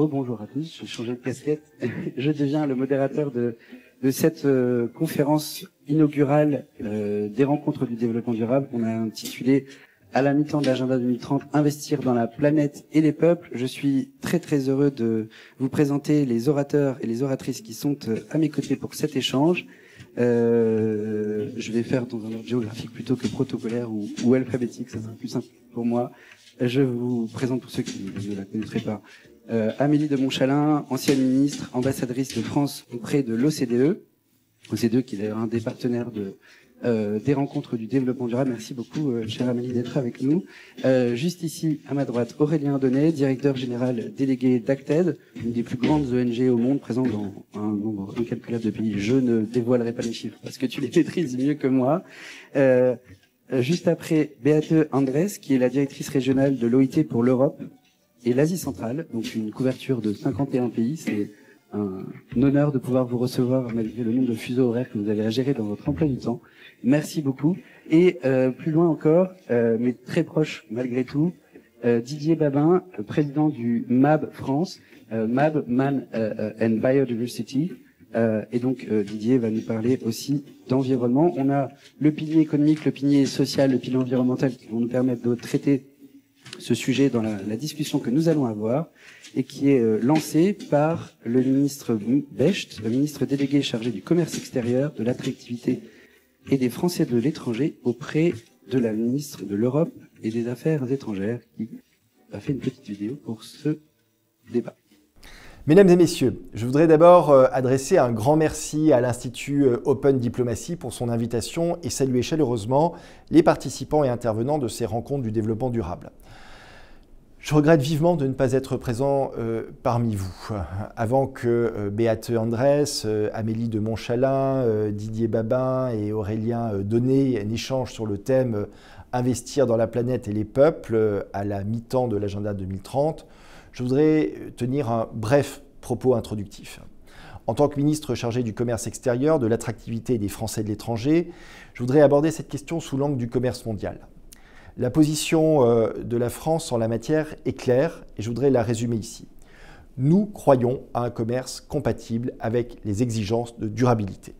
rebonjour à tous, j'ai changé de casquette. Je deviens le modérateur de cette conférence inaugurale des rencontres du développement durable qu'on a intitulée à la mi-temps de l'agenda 2030, investir dans la planète et les peuples. Je suis très très heureux de vous présenter les orateurs et les oratrices qui sont à mes côtés pour cet échange. Je vais faire dans un ordre géographique plutôt que protocolaire ou alphabétique, ça sera plus simple pour moi. Je vous présente pour ceux qui ne la connaîtraient pas. Amélie de Montchalin, ancienne ministre, ambassadrice de France auprès de l'OCDE. OCDE qui est d'ailleurs un des partenaires des rencontres du développement durable. Merci beaucoup, chère Amélie, d'être avec nous. Juste ici, à ma droite, Aurélien Donnet, directeur général délégué d'Acted, une des plus grandes ONG au monde, présente dans un nombre incalculable de pays. Je ne dévoilerai pas les chiffres parce que tu les maîtrises mieux que moi. Juste après, Beate Andres, qui est la directrice régionale de l'OIT pour l'Europe et l'Asie centrale, donc une couverture de 51 pays. C'est un honneur de pouvoir vous recevoir malgré le nombre de fuseaux horaires que vous avez à gérer dans votre emploi du temps. Merci beaucoup. Et plus loin encore, mais très proche malgré tout, Didier Babin, président du MAB France, MAB Man and Biodiversity. Et donc Didier va nous parler aussi d'environnement. On a le pilier économique, le pilier social, le pilier environnemental qui vont nous permettre de traiter ce sujet dans la discussion que nous allons avoir et qui est lancé par le ministre Becht, le ministre délégué chargé du commerce extérieur, de l'attractivité et des Français de l'étranger auprès de la ministre de l'Europe et des Affaires étrangères qui a fait une petite vidéo pour ce débat. Mesdames et messieurs, je voudrais d'abord adresser un grand merci à l'Institut Open Diplomacy pour son invitation et saluer chaleureusement les participants et intervenants de ces rencontres du développement durable. Je regrette vivement de ne pas être présent parmi vous. Avant que Beate Andres, Amélie de Montchalin, Didier Babin et Aurélien Donnet n'échangent sur le thème « Investir dans la planète et les peuples » à la mi-temps de l'agenda 2030, je voudrais tenir un bref propos introductif. En tant que ministre chargé du commerce extérieur, de l'attractivité des Français de l'étranger, je voudrais aborder cette question sous l'angle du commerce mondial. La position de la France en la matière est claire et je voudrais la résumer ici. Nous croyons à un commerce compatible avec les exigences de durabilité.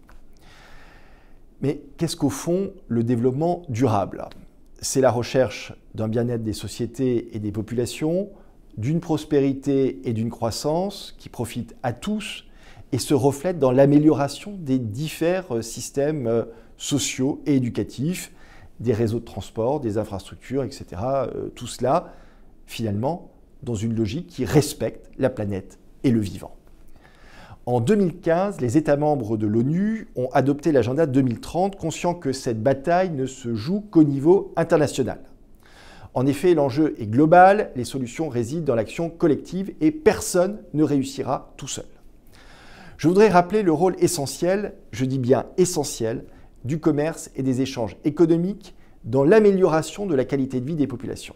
Mais qu'est-ce qu'au fond le développement durable? C'est la recherche d'un bien-être des sociétés et des populations, d'une prospérité et d'une croissance qui profitent à tous et se reflètent dans l'amélioration des divers systèmes sociaux et éducatifs, des réseaux de transport, des infrastructures, etc. Tout cela, finalement, dans une logique qui respecte la planète et le vivant. En 2015, les États membres de l'ONU ont adopté l'agenda 2030, conscients que cette bataille ne se joue qu'au niveau international. En effet, l'enjeu est global, les solutions résident dans l'action collective et personne ne réussira tout seul. Je voudrais rappeler le rôle essentiel, je dis bien essentiel, du commerce et des échanges économiques dans l'amélioration de la qualité de vie des populations.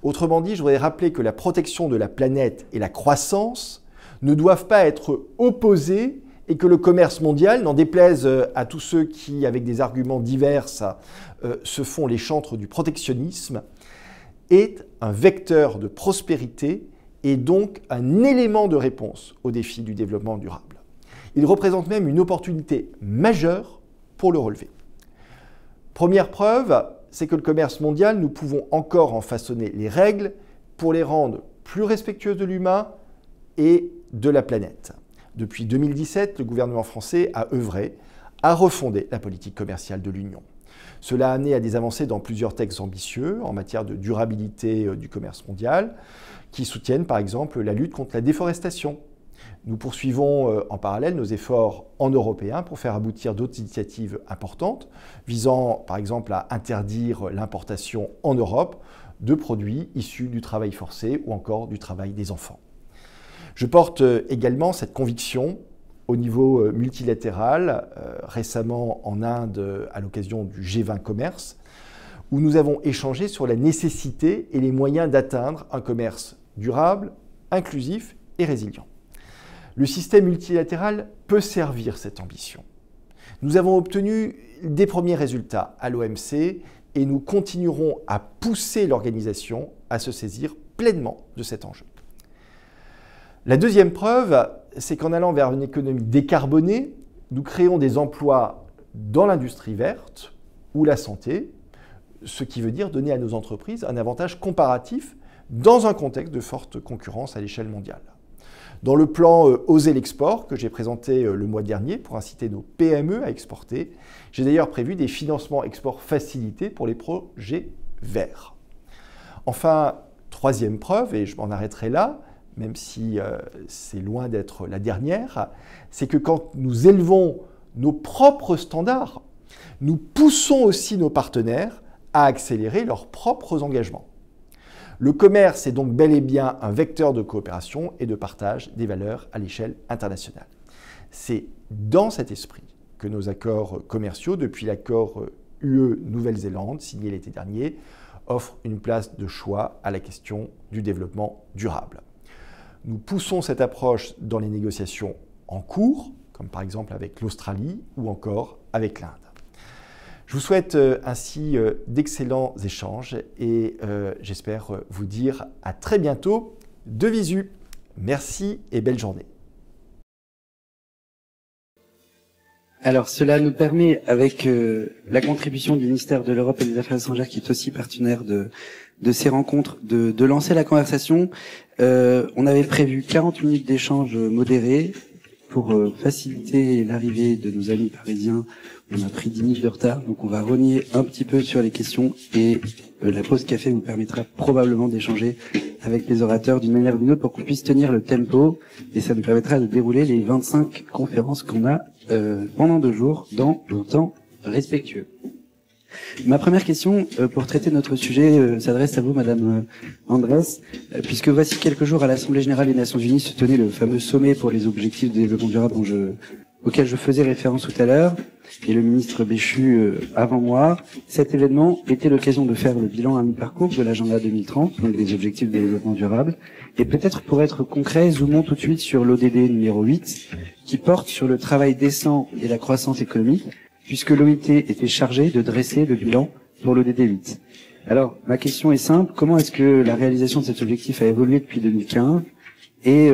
Autrement dit, je voudrais rappeler que la protection de la planète et la croissance ne doivent pas être opposées et que le commerce mondial, n'en déplaise à tous ceux qui, avec des arguments divers, se font les chantres du protectionnisme, est un vecteur de prospérité et donc un élément de réponse aux défis du développement durable. Il représente même une opportunité majeure pour le relever. Première preuve, c'est que le commerce mondial, nous pouvons encore en façonner les règles pour les rendre plus respectueuses de l'humain et de la planète. Depuis 2017, le gouvernement français a œuvré à refonder la politique commerciale de l'Union. Cela a amené à des avancées dans plusieurs textes ambitieux en matière de durabilité du commerce mondial, qui soutiennent par exemple la lutte contre la déforestation. Nous poursuivons en parallèle nos efforts en européen pour faire aboutir d'autres initiatives importantes, visant par exemple à interdire l'importation en Europe de produits issus du travail forcé ou encore du travail des enfants. Je porte également cette conviction au niveau multilatéral, récemment en Inde à l'occasion du G20 Commerce, où nous avons échangé sur la nécessité et les moyens d'atteindre un commerce durable, inclusif et résilient. Le système multilatéral peut servir cette ambition. Nous avons obtenu des premiers résultats à l'OMC et nous continuerons à pousser l'organisation à se saisir pleinement de cet enjeu. La deuxième preuve, c'est qu'en allant vers une économie décarbonée, nous créons des emplois dans l'industrie verte ou la santé, ce qui veut dire donner à nos entreprises un avantage comparatif dans un contexte de forte concurrence à l'échelle mondiale. Dans le plan Oser l'export que j'ai présenté le mois dernier pour inciter nos PME à exporter, j'ai d'ailleurs prévu des financements export facilités pour les projets verts. Enfin, troisième preuve, et je m'en arrêterai là, même si c'est loin d'être la dernière, c'est que quand nous élevons nos propres standards, nous poussons aussi nos partenaires à accélérer leurs propres engagements. Le commerce est donc bel et bien un vecteur de coopération et de partage des valeurs à l'échelle internationale. C'est dans cet esprit que nos accords commerciaux, depuis l'accord UE Nouvelle-Zélande, signé l'été dernier, offrent une place de choix à la question du développement durable. Nous poussons cette approche dans les négociations en cours, comme par exemple avec l'Australie ou encore avec l'Inde. Je vous souhaite ainsi d'excellents échanges et j'espère vous dire à très bientôt de visu. Merci et belle journée. Alors cela nous permet, avec la contribution du ministère de l'Europe et des Affaires étrangères, qui est aussi partenaire de ces rencontres, de lancer la conversation. On avait prévu 40 minutes d'échange modérés pour faciliter l'arrivée de nos amis parisiens. On a pris 10 minutes de retard, donc on va rogner un petit peu sur les questions et la pause café vous permettra probablement d'échanger avec les orateurs d'une manière ou d'une autre pour qu'on puisse tenir le tempo et ça nous permettra de dérouler les 25 conférences qu'on a pendant 2 jours dans un temps respectueux. Ma première question pour traiter notre sujet s'adresse à vous, Madame Andrés, puisque voici quelques jours à l'Assemblée Générale des Nations Unies se tenait le fameux sommet pour les objectifs de développement durable auquel je faisais référence tout à l'heure, et le ministre Béchu avant moi. Cet événement était l'occasion de faire le bilan à mi-parcours de l'agenda 2030, donc des objectifs de développement durable, et peut-être pour être concret, zoomons tout de suite sur l'ODD numéro 8, qui porte sur le travail décent et la croissance économique, puisque l'OIT était chargé de dresser le bilan pour l'ODD 8. Alors, ma question est simple, comment est-ce que la réalisation de cet objectif a évolué depuis 2015 et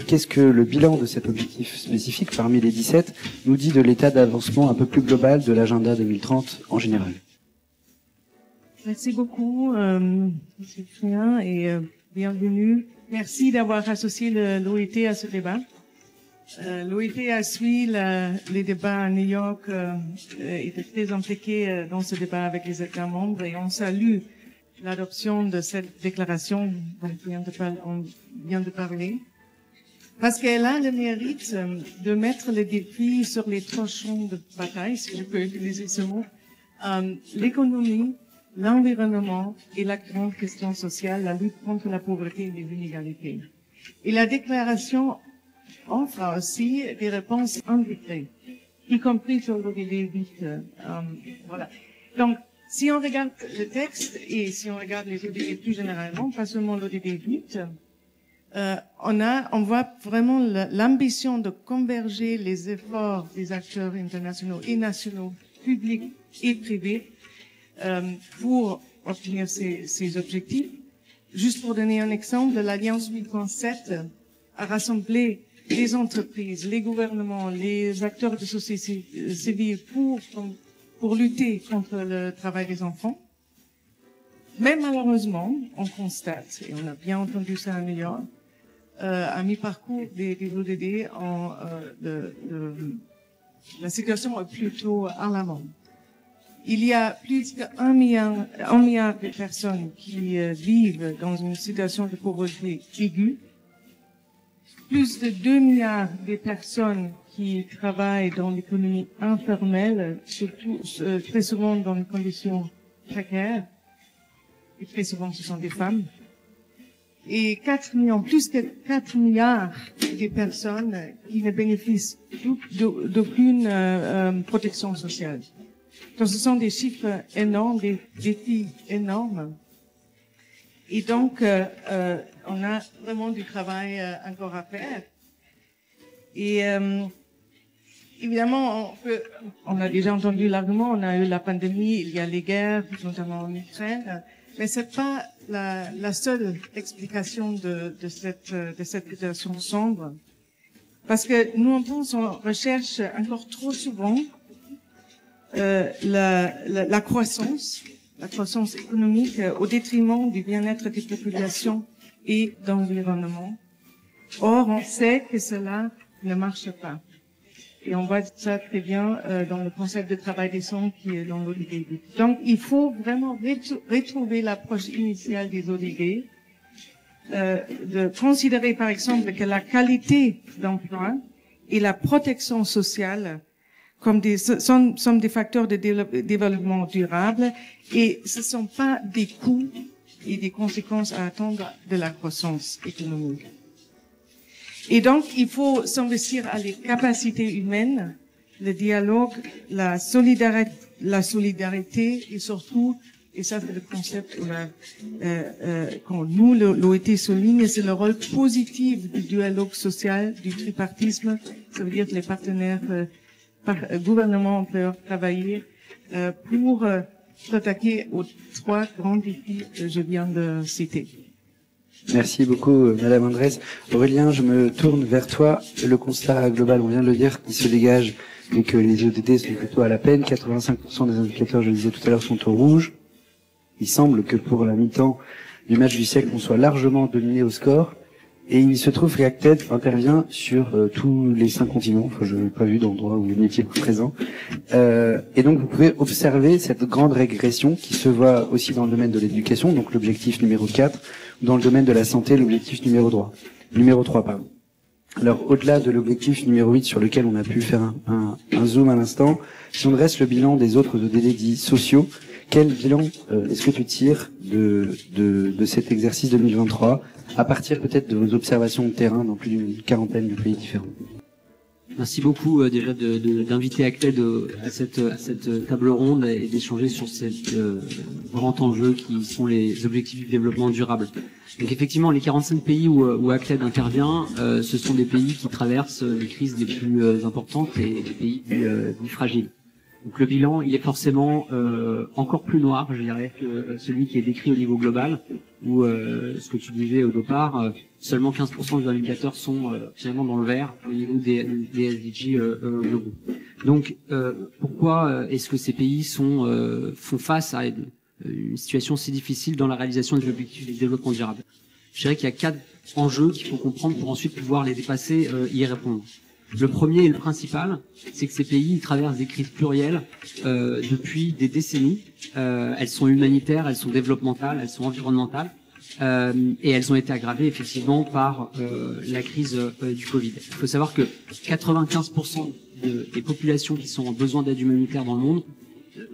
qu'est-ce que le bilan de cet objectif spécifique parmi les 17 nous dit de l'état d'avancement un peu plus global de l'agenda 2030 en général? Merci beaucoup, M. Frien, et bienvenue. Merci d'avoir associé l'OIT à ce débat. L'OIT a suivi les débats à New York, était très impliqué dans ce débat avec les États membres et on salue l'adoption de cette déclaration dont on vient de parler, parce qu'elle a le mérite de mettre les défis sur les trois champs de bataille, si je peux utiliser ce mot, l'économie, l'environnement et la grande question sociale, la lutte contre la pauvreté et les inégalités. Et la déclaration offre aussi des réponses intégrées, y compris sur l'ODD 8. Voilà. Donc, si on regarde le texte et si on regarde les ODD plus généralement, pas seulement l'ODD 8, on voit vraiment l'ambition de converger les efforts des acteurs internationaux et nationaux, publics et privés, pour obtenir ces objectifs. Juste pour donner un exemple, l'Alliance 8.7 a rassemblé les entreprises, les gouvernements, les acteurs de société civile pour lutter contre le travail des enfants. Mais malheureusement, on constate, et on a bien entendu ça à New York, à mi-parcours des ODD, la situation est plutôt alarmante. Il y a plus d'1 milliard de personnes qui vivent dans une situation de pauvreté aiguë. Plus de 2 milliards de personnes qui travaillent dans l'économie informelle, surtout très souvent dans des conditions précaires, et très souvent ce sont des femmes. Et 4 millions, plus de 4 milliards de personnes qui ne bénéficient d'aucune protection sociale. Donc ce sont des chiffres énormes, des défis énormes. Et donc, on a vraiment du travail encore à faire. Et évidemment, on a déjà entendu l'argument, on a eu la pandémie, il y a les guerres, notamment en Ukraine. Mais c'est pas la seule explication de cette situation sombre. Parce que nous, en France, on recherche encore trop souvent la croissance économique au détriment du bien-être des populations et de l'environnement. Or, on sait que cela ne marche pas. Et on voit ça très bien dans le concept de travail décent qui est dans l'ODD. Donc, il faut vraiment retrouver l'approche initiale des ODD, de considérer, par exemple, que la qualité d'emploi et la protection sociale sont des facteurs de développement durable et ce ne sont pas des coûts et des conséquences à attendre de la croissance économique. Et donc, il faut s'investir à les capacités humaines, le dialogue, la solidarité et surtout, et ça c'est le concept quand nous, l'OIT souligne, c'est le rôle positif du dialogue social, du tripartisme, ça veut dire que les partenaires gouvernement peuvent travailler pour s'attaquer aux 3 grands défis que je viens de citer. Merci beaucoup, Madame Andrés. Aurélien, je me tourne vers toi. Le constat global, on vient de le dire, qui se dégage, et que les ODD sont plutôt à la peine. 85% des indicateurs, je le disais tout à l'heure, sont au rouge. Il semble que pour la mi-temps du match du siècle, on soit largement dominé au score. Et il se trouve qu'Acted intervient sur tous les 5 continents. Enfin, je n'ai pas vu d'endroit où vous n'étiez pas présent. Et donc, vous pouvez observer cette grande régression qui se voit aussi dans le domaine de l'éducation, donc l'objectif numéro 4, dans le domaine de la santé, l'objectif numéro 3. Alors, au-delà de l'objectif numéro 8 sur lequel on a pu faire un zoom à l'instant, si on dresse le bilan des autres ODD dits sociaux, quel bilan est-ce que tu tires de cet exercice 2023 à partir peut-être de vos observations de terrain dans plus d'une quarantaine de pays différents? Merci beaucoup déjà d'inviter Acted à cette table ronde et d'échanger sur cet grand enjeu qui sont les objectifs du développement durable. Donc effectivement, les 45 pays où Acted intervient, ce sont des pays qui traversent les crises les plus importantes et des pays plus fragiles. Donc le bilan, il est forcément encore plus noir, je dirais, que celui qui est décrit au niveau global, où ce que tu disais au départ, seulement 15% des indicateurs sont finalement dans le vert au niveau des SDG globaux. Donc pourquoi est-ce que ces pays font face à une situation si difficile dans la réalisation des objectifs du développement durable? Je dirais qu'il y a 4 enjeux qu'il faut comprendre pour ensuite pouvoir les dépasser et y répondre. Le premier et le principal, c'est que ces pays traversent des crises plurielles depuis des décennies. Elles sont humanitaires, elles sont développementales, elles sont environnementales, et elles ont été aggravées effectivement par la crise du Covid. Il faut savoir que 95% des populations qui sont en besoin d'aide humanitaire dans le monde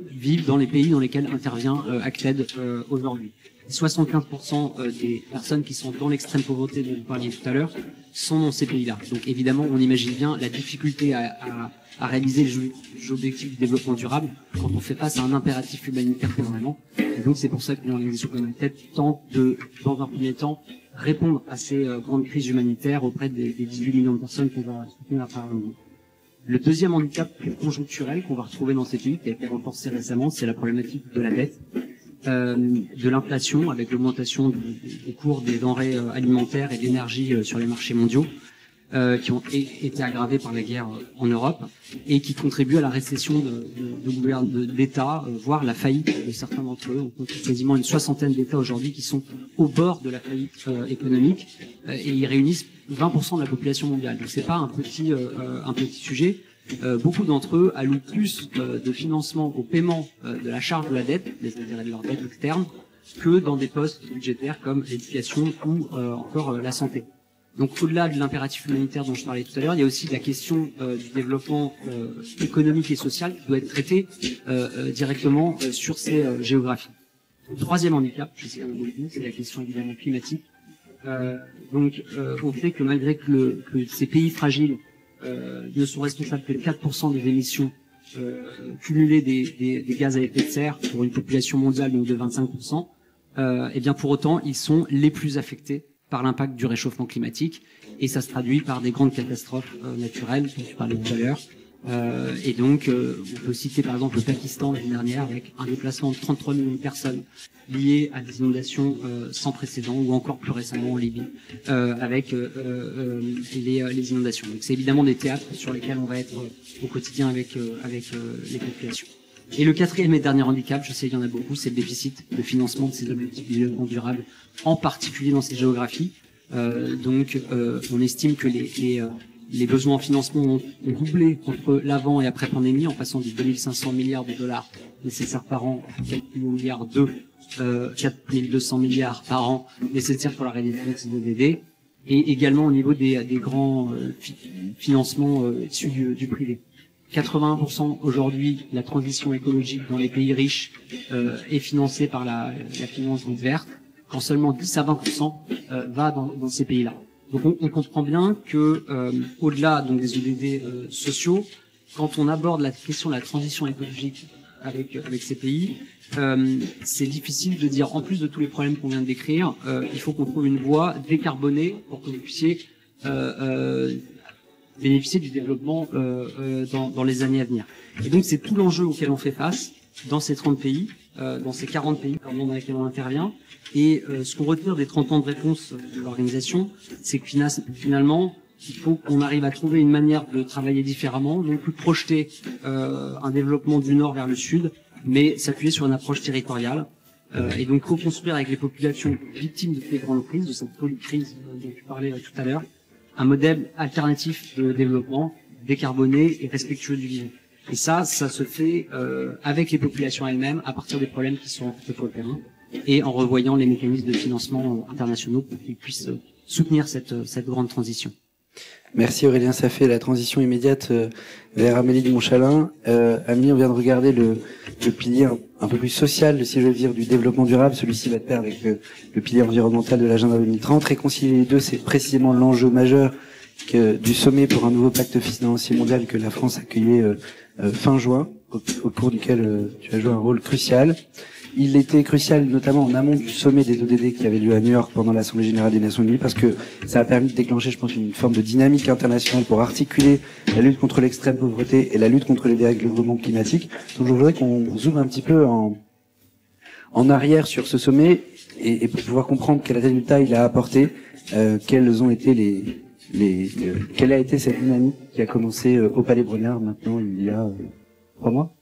vivent dans les pays dans lesquels intervient Acted aujourd'hui. 75% des personnes qui sont dans l'extrême pauvreté dont vous parliez tout à l'heure sont dans ces pays-là. Donc évidemment, on imagine bien la difficulté à réaliser les objectifs du développement durable quand on fait face à un impératif humanitaire permanent. Et donc c'est pour ça que l'organisation comme Acted tente de, dans un premier temps, répondre à ces grandes crises humanitaires auprès des 18 millions de personnes qu'on va soutenir à travers le monde. Le deuxième handicap conjoncturel qu'on va retrouver dans ces pays, qui a été renforcé récemment, c'est la problématique de la dette. De l'inflation avec l'augmentation des cours des denrées alimentaires et d'énergie sur les marchés mondiaux qui ont été aggravés par la guerre en Europe et qui contribuent à la récession d'États, voire la faillite de certains d'entre eux. On compte quasiment une 60aine d'États aujourd'hui qui sont au bord de la faillite économique et ils réunissent 20% de la population mondiale. Donc c'est pas un petit sujet. Beaucoup d'entre eux allouent plus de financement au paiement de la charge de la dette, des intérêts de leur dette externe, que dans des postes budgétaires comme l'éducation ou encore la santé. Donc au-delà de l'impératif humanitaire dont je parlais tout à l'heure, il y a aussi la question du développement économique et social qui doit être traité directement sur ces géographies. Le troisième handicap, c'est la question évidemment climatique. On sait que malgré que ces pays fragiles ne sont responsables que de 4% des émissions cumulées des gaz à effet de serre pour une population mondiale donc de 25%, et bien pour autant ils sont les plus affectés par l'impact du réchauffement climatique et ça se traduit par des grandes catastrophes naturelles dont je parlais tout à l'heure, Et donc, on peut citer par exemple le Pakistan l'année dernière avec un déplacement de 33 millions de personnes liées à des inondations sans précédent, ou encore plus récemment en Libye avec les inondations. Donc c'est évidemment des théâtres sur lesquels on va être au quotidien avec les populations. Et le quatrième et dernier handicap, je sais qu'il y en a beaucoup, c'est le déficit de financement de ces objectifs de développement durable, en particulier dans ces géographies. Donc on estime que les besoins en financement ont doublé entre l'avant et après pandémie, en passant de 2500 milliards de dollars nécessaires par an à 4 milliards 4200 milliards par an nécessaires pour la réalisation de ces ODD, et également au niveau des grands financements issus du privé. 81% aujourd'hui, la transition écologique dans les pays riches est financée par la finance dite verte, quand seulement 10 à 20% va dans ces pays-là. Donc on comprend bien que au-delà donc des ODD sociaux, quand on aborde la question de la transition écologique avec ces pays, c'est difficile de dire, en plus de tous les problèmes qu'on vient de décrire, il faut qu'on trouve une voie décarbonée pour que vous puissiez bénéficier du développement dans les années à venir. Et donc c'est tout l'enjeu auquel on fait face dans ces 30 pays, dans ces 40 pays dans lesquels on intervient. Et ce qu'on retire des 30 ans de réponse de l'organisation, c'est que finalement, il faut qu'on arrive à trouver une manière de travailler différemment, non plus projeter un développement du nord vers le sud, mais s'appuyer sur une approche territoriale. Et donc co-construire avec les populations victimes de ces grandes crises, de cette polycrise dont tu parlais tout à l'heure, un modèle alternatif de développement, décarboné et respectueux du vivant. Et ça se fait avec les populations elles-mêmes, à partir des problèmes qui sont rencontrés sur le terrain, et en revoyant les mécanismes de financement internationaux pour qu'ils puissent soutenir cette grande transition. Merci Aurélien, ça fait la transition immédiate vers Amélie de Montchalin. Amélie, on vient de regarder le pilier un peu plus social, si je veux dire, du développement durable. Celui-ci va de pair avec le pilier environnemental de l'agenda 2030. Réconcilier les deux, c'est précisément l'enjeu majeur du sommet pour un nouveau pacte financier mondial que la France accueillait fin juin, au cours duquel tu as joué un rôle crucial. Il était crucial notamment en amont du sommet des ODD qui avait lieu à New York pendant l'Assemblée Générale des Nations Unies, parce que ça a permis de déclencher, je pense, une forme de dynamique internationale pour articuler la lutte contre l'extrême pauvreté et la lutte contre les dérèglements climatiques. Donc je voudrais qu'on zoome un petit peu en arrière sur ce sommet et pour pouvoir comprendre quel résultat il a apporté, quels ont été quelle a été cette dynamique qui a commencé au Palais Brongniart maintenant il y a 3 mois.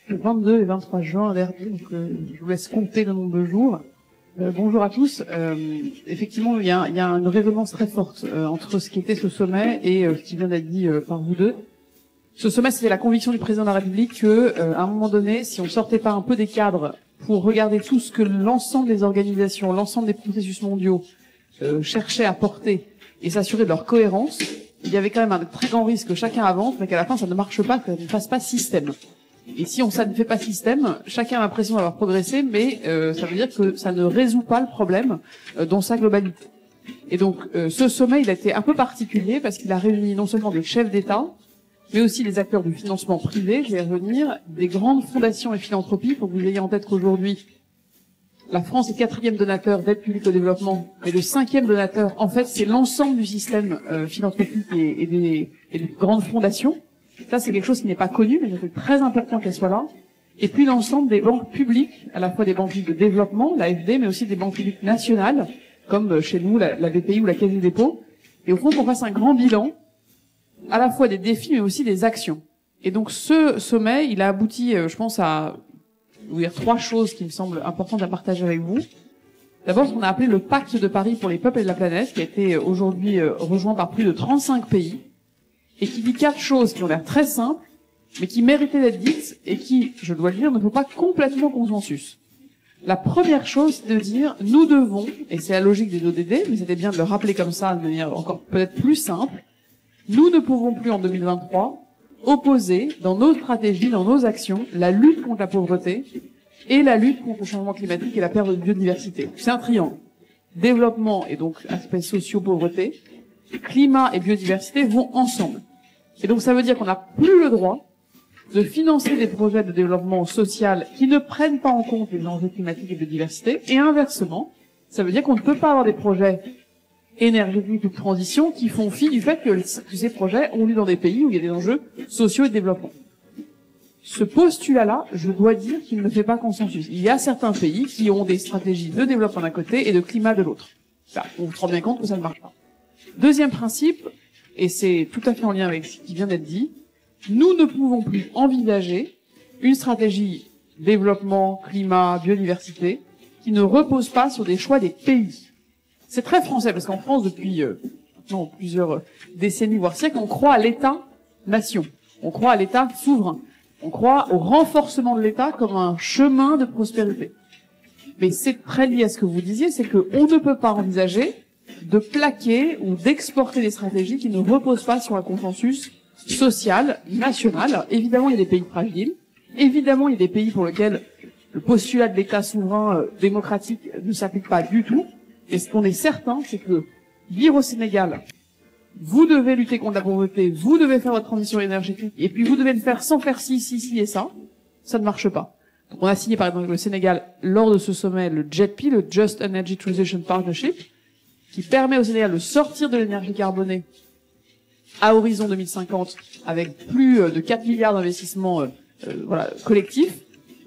Le 22 et 23 juin dernier, donc je vous laisse compter le nombre de jours. Bonjour à tous. Effectivement, il y a une résonance très forte entre ce qui était ce sommet et ce qui vient d'être dit par vous deux. Ce sommet, c'était la conviction du président de la République que, à un moment donné, si on sortait pas un peu des cadres pour regarder tout ce que l'ensemble des organisations, l'ensemble des processus mondiaux cherchaient à porter et s'assurer de leur cohérence, il y avait quand même un très grand risque que chacun avance, mais qu'à la fin, ça ne marche pas, que ça ne fasse pas système. Et si ça ne fait pas système, chacun a l'impression d'avoir progressé, mais ça veut dire que ça ne résout pas le problème dans sa globalité. Et donc, ce sommet, il a été un peu particulier parce qu'il a réuni non seulement des chefs d'État, mais aussi les acteurs du financement privé, je vais y revenir, des grandes fondations et philanthropies. Pour que vous ayez en tête qu'aujourd'hui, la France est 4e donateur d'aide publique au développement, mais le 5e donateur, en fait, c'est l'ensemble du système philanthropique et des grandes fondations. Ça, c'est quelque chose qui n'est pas connu, mais c'est très important qu'elle soit là. Et puis l'ensemble des banques publiques, à la fois des banques publiques de développement, l'AFD, mais aussi des banques publiques nationales, comme chez nous, la BPI ou la Caisse des dépôts. Et au fond, qu'on fasse un grand bilan, à la fois des défis, mais aussi des actions. Et donc ce sommet, il a abouti, je pense, à vous dire 3 choses qui me semblent importantes à partager avec vous. D'abord, ce qu'on a appelé le Pacte de Paris pour les peuples et la planète, qui a été aujourd'hui rejoint par plus de 35 pays, et qui dit 4 choses qui ont l'air très simples, mais qui méritaient d'être dites, et qui, je dois le dire, ne font pas complètement consensus. La première chose, c'est de dire, nous devons, et c'est la logique des ODD, mais c'était bien de le rappeler comme ça, de manière encore peut-être plus simple, nous ne pouvons plus en 2023 opposer dans nos stratégies, dans nos actions, la lutte contre la pauvreté et la lutte contre le changement climatique et la perte de biodiversité. C'est un triangle. Développement et donc aspects sociaux, pauvreté, climat et biodiversité vont ensemble. Et donc ça veut dire qu'on n'a plus le droit de financer des projets de développement social qui ne prennent pas en compte les enjeux climatiques et biodiversité. Et inversement, ça veut dire qu'on ne peut pas avoir des projets énergétiques ou de transition qui font fi du fait que ces projets ont lieu dans des pays où il y a des enjeux sociaux et de développement. Ce postulat-là, je dois dire qu'il ne fait pas consensus. Il y a certains pays qui ont des stratégies de développement d'un côté et de climat de l'autre. On se rend bien compte que ça ne marche pas. Deuxième principe, et c'est tout à fait en lien avec ce qui vient d'être dit, nous ne pouvons plus envisager une stratégie développement, climat, biodiversité qui ne repose pas sur des choix des pays. C'est très français, parce qu'en France, depuis maintenant plusieurs décennies, voire siècles, on croit à l'État-nation. On croit à l'État souverain. On croit au renforcement de l'État comme un chemin de prospérité. Mais c'est très lié à ce que vous disiez, c'est qu'on ne peut pas envisager de plaquer ou d'exporter des stratégies qui ne reposent pas sur un consensus social, national. Alors, évidemment, il y a des pays fragiles. Évidemment, il y a des pays pour lesquels le postulat de l'État souverain démocratique ne s'applique pas du tout. Et ce qu'on est certain, c'est que dire au Sénégal, vous devez lutter contre la pauvreté, vous devez faire votre transition énergétique, et puis vous devez le faire sans faire ci et ça ne marche pas. Donc on a signé par exemple avec le Sénégal, lors de ce sommet, le JETP, le Just Energy Transition Partnership, qui permet au Sénégal de sortir de l'énergie carbonée à horizon 2050, avec plus de 4 milliards d'investissements collectifs.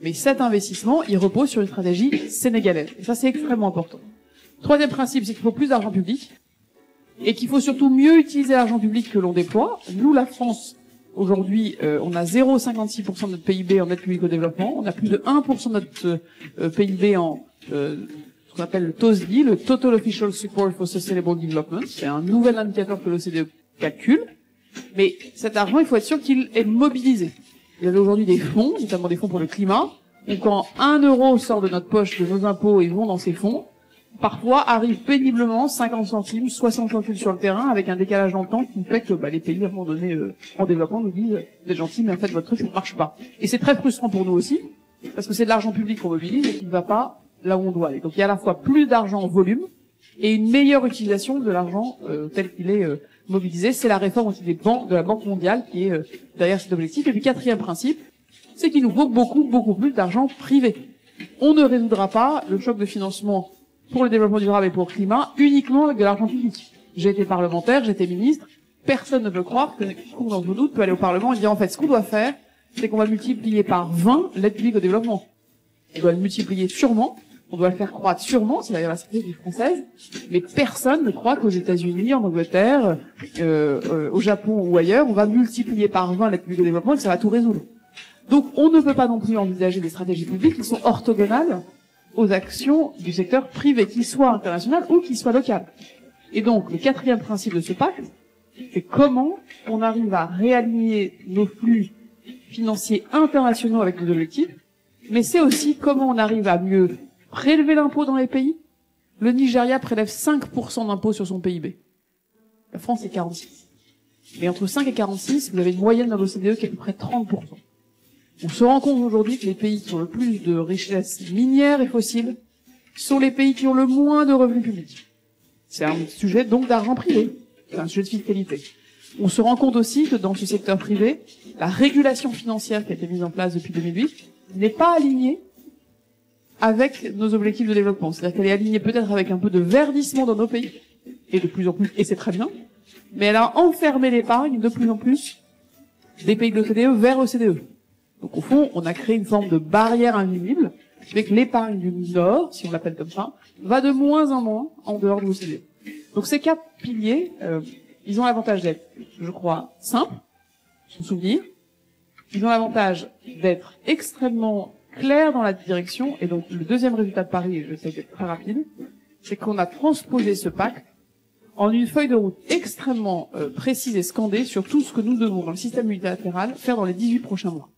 Mais cet investissement, il repose sur une stratégie sénégalaise. Et ça, c'est extrêmement important. Troisième principe, c'est qu'il faut plus d'argent public et qu'il faut surtout mieux utiliser l'argent public que l'on déploie. Nous, la France, aujourd'hui, on a 0,56% de notre PIB en aide publique au développement. On a plus de 1% de notre PIB en ce qu'on appelle le TOSD, le Total Official Support for Sustainable Development. C'est un nouvel indicateur que l'OCDE calcule. Mais cet argent, il faut être sûr qu'il est mobilisé. Il y a aujourd'hui des fonds, notamment des fonds pour le climat, où quand 1 euro sort de notre poche, de nos impôts et vont dans ces fonds, parfois arrive péniblement 50 centimes, 60 centimes sur le terrain, avec un décalage dans le temps qui fait que les pays à un moment donné en développement nous disent vous êtes gentils, mais en fait votre truc ça ne marche pas. Et c'est très frustrant pour nous aussi, parce que c'est de l'argent public qu'on mobilise et qui ne va pas là où on doit aller. Donc il y a à la fois plus d'argent en volume et une meilleure utilisation de l'argent tel qu'il est mobilisé. C'est la réforme aussi de la Banque mondiale qui est derrière cet objectif. Et puis quatrième principe, c'est qu'il nous faut beaucoup plus d'argent privé. On ne résoudra pas le choc de financement pour le développement durable et pour le climat uniquement avec de l'argent public. J'ai été parlementaire, j'ai été ministre, personne ne peut croire que quiconque dans vos doutes peut aller au Parlement et dire en fait ce qu'on doit faire, c'est qu'on va multiplier par 20 l'aide publique au développement. On doit le multiplier sûrement, on doit le faire croître sûrement, c'est d'ailleurs la stratégie française, mais personne ne croit qu'aux États-Unis, en Angleterre, au Japon ou ailleurs, on va multiplier par 20 l'aide publique au développement et que ça va tout résoudre. Donc on ne peut pas non plus envisager des stratégies publiques qui sont orthogonales aux actions du secteur privé, qu'il soit international ou qu'il soit local. Et donc, le quatrième principe de ce pacte, c'est comment on arrive à réaligner nos flux financiers internationaux avec nos objectifs, mais c'est aussi comment on arrive à mieux prélever l'impôt dans les pays. Le Nigeria prélève 5% d'impôt sur son PIB. La France est 46. Mais entre 5 et 46, vous avez une moyenne dans l'OCDE qui est à peu près 30%. On se rend compte aujourd'hui que les pays qui ont le plus de richesses minières et fossiles sont les pays qui ont le moins de revenus publics. C'est un sujet donc d'argent privé, c'est un sujet de fiscalité. On se rend compte aussi que dans ce secteur privé, la régulation financière qui a été mise en place depuis 2008 n'est pas alignée avec nos objectifs de développement. C'est-à-dire qu'elle est alignée peut-être avec un peu de verdissement dans nos pays, et de plus en plus, et c'est très bien, mais elle a enfermé l'épargne de plus en plus des pays de l'OCDE vers l'OCDE. Donc au fond, on a créé une forme de barrière invisible qui fait que l'épargne du Nord, si on l'appelle comme ça, va de moins en moins en dehors de l'OCDE. Donc ces 4 piliers, ils ont l'avantage d'être, je crois, simples, son souvenir. Ils ont l'avantage d'être extrêmement clairs dans la direction. Et donc le deuxième résultat de Paris, et je sais d'être très rapide, c'est qu'on a transposé ce pacte en une feuille de route extrêmement précise et scandée sur tout ce que nous devons dans le système multilatéral faire dans les 18 prochains mois.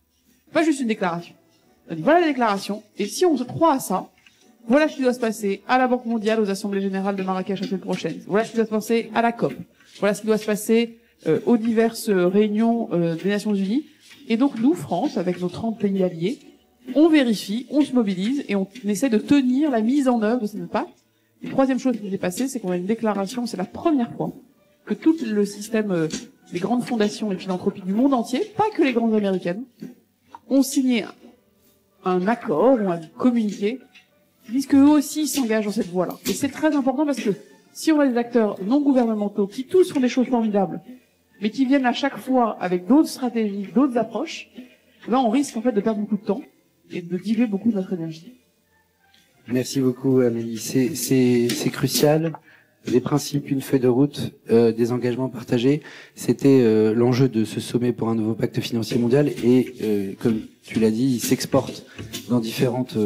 Pas juste une déclaration. On dit voilà la déclaration, et si on se croit à ça, voilà ce qui doit se passer à la Banque mondiale, aux assemblées générales de Marrakech la semaine prochaine. Voilà ce qui doit se passer à la COP. Voilà ce qui doit se passer aux diverses réunions des Nations Unies. Et donc nous, France, avec nos 30 pays alliés, on vérifie, on se mobilise et on essaie de tenir la mise en œuvre de cet pacte. Et troisième chose qui s'est passée, c'est qu'on a une déclaration, c'est la première fois que tout le système, les grandes fondations et philanthropies du monde entier, pas que les grandes américaines, ont signé un accord ou un communiqué qui disent qu'eux aussi s'engagent dans cette voie-là. Et c'est très important parce que Si on a des acteurs non gouvernementaux qui tous font des choses formidables, mais qui viennent à chaque fois avec d'autres stratégies, d'autres approches, là on risque en fait de perdre beaucoup de temps et de diluer beaucoup de notre énergie. Merci beaucoup Amélie, c'est crucial. Des principes, une feuille de route, des engagements partagés, c'était l'enjeu de ce sommet pour un nouveau pacte financier mondial et comme tu l'as dit, il s'exporte dans différentes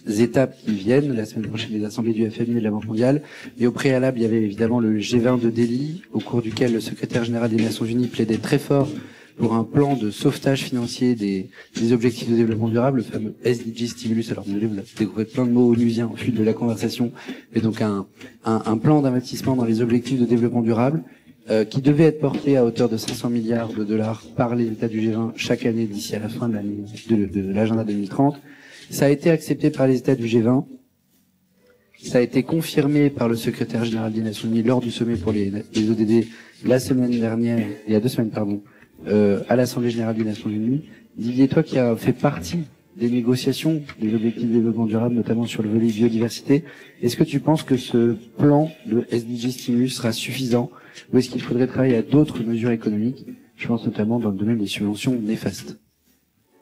étapes qui viennent. La semaine prochaine, les assemblées du FMI et de la Banque mondiale. Et au préalable, il y avait évidemment le G20 de Delhi, au cours duquel le secrétaire général des Nations Unies plaidait très fort pour un plan de sauvetage financier des objectifs de développement durable, le fameux SDG Stimulus. Alors désolé, vous avez découvert plein de mots onusiens au fil de la conversation. Et donc un plan d'investissement dans les objectifs de développement durable qui devait être porté à hauteur de 500 milliards de dollars par les États du G20 chaque année d'ici à la fin de l'année de l'agenda 2030. Ça a été accepté par les États du G20. Ça a été confirmé par le secrétaire général des Nations Unies lors du sommet pour les ODD la semaine dernière, il y a 2 semaines, pardon, à l'Assemblée générale des Nations Unies. Didier, toi qui as fait partie des négociations des objectifs de développement durable, notamment sur le volet biodiversité, est-ce que tu penses que ce plan de SDG Stimulus sera suffisant ou est-ce qu'il faudrait travailler à d'autres mesures économiques? Je pense notamment dans le domaine des subventions néfastes.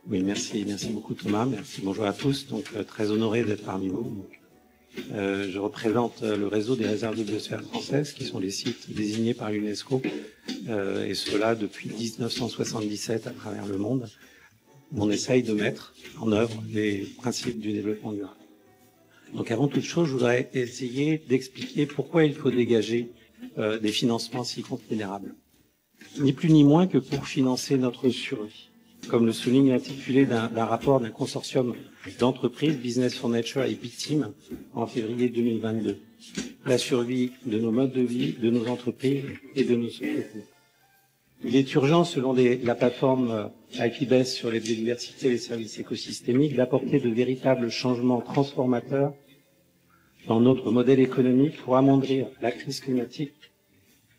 Oui, merci beaucoup Thomas, merci, bonjour à tous, donc très honoré d'être parmi vous. Je représente le réseau des réserves de biosphère françaises, qui sont les sites désignés par l'UNESCO, et cela depuis 1977 à travers le monde. On essaye de mettre en œuvre les principes du développement durable. Donc avant toute chose, je voudrais essayer d'expliquer pourquoi il faut dégager des financements si considérables. Ni plus ni moins que pour financer notre survie, comme le souligne l'intitulé d'un rapport d'un consortium d'entreprises, Business for Nature et B-Team, en février 2022. La survie de nos modes de vie, de nos entreprises et de nos sociétés. Il est urgent, selon la plateforme IPBES sur les biodiversités et les services écosystémiques, d'apporter de véritables changements transformateurs dans notre modèle économique pour amoindrir la crise climatique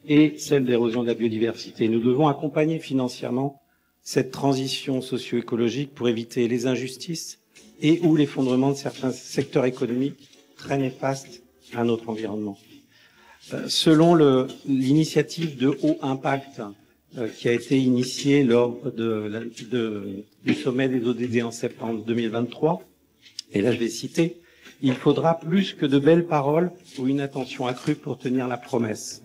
et celle d'érosion de la biodiversité. Nous devons accompagner financièrement cette transition socio-écologique pour éviter les injustices et ou l'effondrement de certains secteurs économiques très néfastes à notre environnement. Selon l'initiative de haut impact qui a été initiée lors du sommet des ODD en septembre 2023, et là je vais citer, il faudra plus que de belles paroles ou une attention accrue pour tenir la promesse.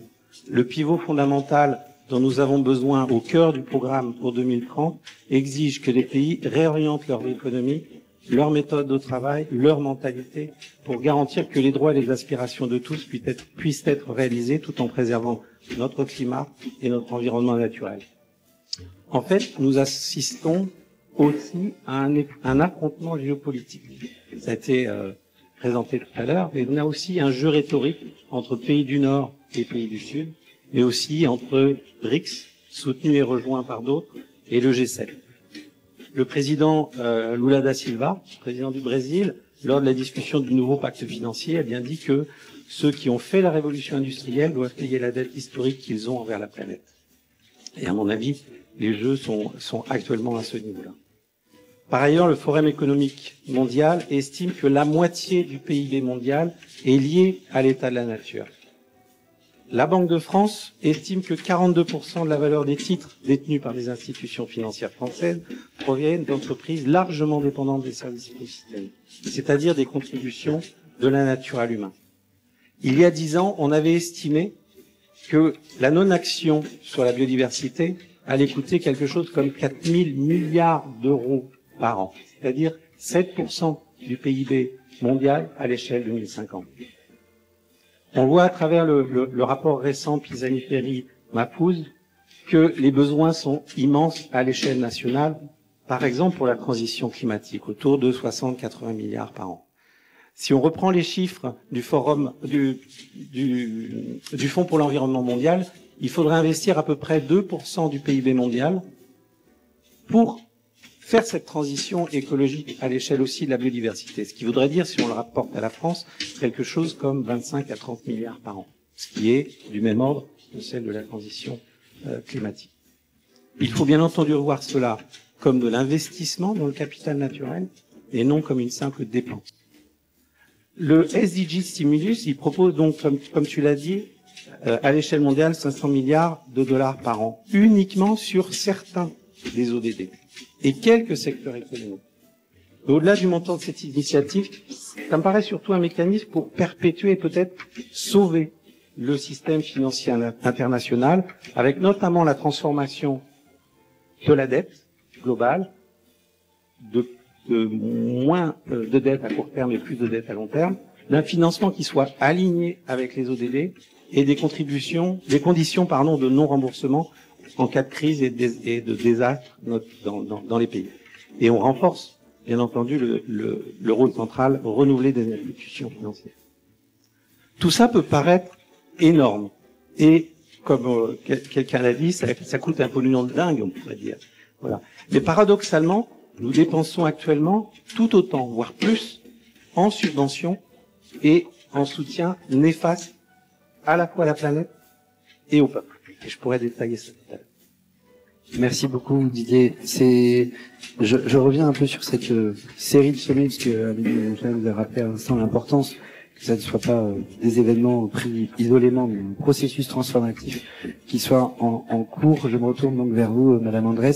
Le pivot fondamental dont nous avons besoin au cœur du programme pour 2030 exige que les pays réorientent leur économie, leur méthode de travail, leur mentalité pour garantir que les droits et les aspirations de tous puissent être réalisés tout en préservant notre climat et notre environnement naturel. En fait, nous assistons aussi à un affrontement géopolitique. Ça a été présenté tout à l'heure, mais on a aussi un jeu rhétorique entre pays du Nord et pays du Sud, mais aussi entre BRICS, soutenu et rejoint par d'autres, et le G7. Le président Lula da Silva, président du Brésil, lors de la discussion du nouveau pacte financier, a bien dit que ceux qui ont fait la révolution industrielle doivent payer la dette historique qu'ils ont envers la planète. Et à mon avis, les jeux sont actuellement à ce niveau-là. Par ailleurs, le Forum économique mondial estime que la moitié du PIB mondial est lié à l'état de la nature. La Banque de France estime que 42% de la valeur des titres détenus par les institutions financières françaises proviennent d'entreprises largement dépendantes des services écosystémiques, c'est-à-dire des contributions de la nature à l'humain. Il y a 10 ans, on avait estimé que la non-action sur la biodiversité allait coûter quelque chose comme 4 000 milliards d'euros par an, c'est-à-dire 7% du PIB mondial à l'échelle 2050. On voit à travers le rapport récent Pisani-Ferry-Mapuz que les besoins sont immenses à l'échelle nationale, par exemple pour la transition climatique, autour de 60-80 milliards par an. Si on reprend les chiffres du forum du Fonds pour l'environnement mondial, il faudrait investir à peu près 2% du PIB mondial pour faire cette transition écologique à l'échelle aussi de la biodiversité. Ce qui voudrait dire, si on le rapporte à la France, quelque chose comme 25 à 30 milliards par an, ce qui est du même ordre que celle de la transition climatique. Il faut bien entendu voir cela comme de l'investissement dans le capital naturel et non comme une simple dépense. Le SDG Stimulus, il propose donc, comme tu l'as dit, à l'échelle mondiale, 500 milliards de dollars par an, uniquement sur certains des ODD et quelques secteurs économiques. Au-delà du montant de cette initiative, ça me paraît surtout un mécanisme pour perpétuer et peut-être sauver le système financier international, avec notamment la transformation de la dette globale, de moins de dette à court terme et plus de dette à long terme, d'un financement qui soit aligné avec les ODD et des conditions, de non-remboursement en cas de crise et de désastre dans les pays. Et on renforce, bien entendu, le rôle central renouvelé des institutions financières. Tout ça peut paraître énorme. Et, comme quelqu'un l'a dit, ça coûte un pognon de dingue, on pourrait dire. Voilà. Mais paradoxalement, nous dépensons actuellement tout autant, voire plus, en subventions et en soutien néfaste à la fois à la planète et au peuple. Et je pourrais détailler ça tout à l'heure. Merci beaucoup Didier. Je reviens un peu sur cette série de sommets, parce que Amélie nous a rappelé à l'instant l'importance que ça ne soit pas des événements pris isolément, mais un processus transformatif qui soit en cours. Je me retourne donc vers vous, Madame Andrés.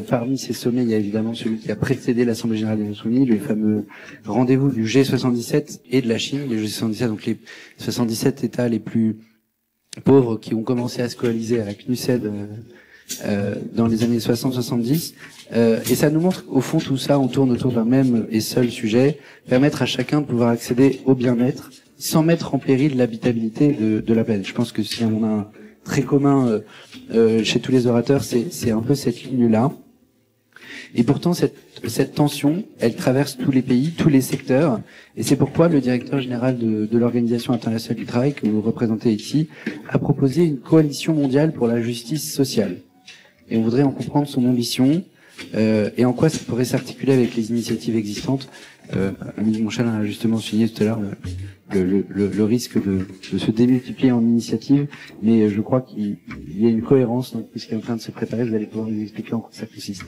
Parmi ces sommets, il y a évidemment celui qui a précédé l'Assemblée Générale des Nations Unies, le fameux rendez-vous du G77 et de la Chine. Les G77, donc les 77 États les plus pauvres qui ont commencé à se coaliser avec l'UCED dans les années 60-70, et ça nous montre au fond tout ça, on tourne autour d'un même et seul sujet, permettre à chacun de pouvoir accéder au bien-être sans mettre en péril l'habitabilité de la planète. Je pense que si on a un trait commun chez tous les orateurs, c'est un peu cette ligne-là. Et pourtant, cette tension, elle traverse tous les pays, tous les secteurs, et c'est pourquoi le directeur général de l'Organisation internationale du travail, que vous représentez ici, a proposé une coalition mondiale pour la justice sociale. Et on voudrait en comprendre son ambition et en quoi ça pourrait s'articuler avec les initiatives existantes. Amélie Montchalin a justement souligné tout à l'heure le risque de se démultiplier en initiatives, mais je crois qu'il y a une cohérence, donc puisqu'il est en train de se préparer, vous allez pouvoir nous expliquer en quoi ça consiste.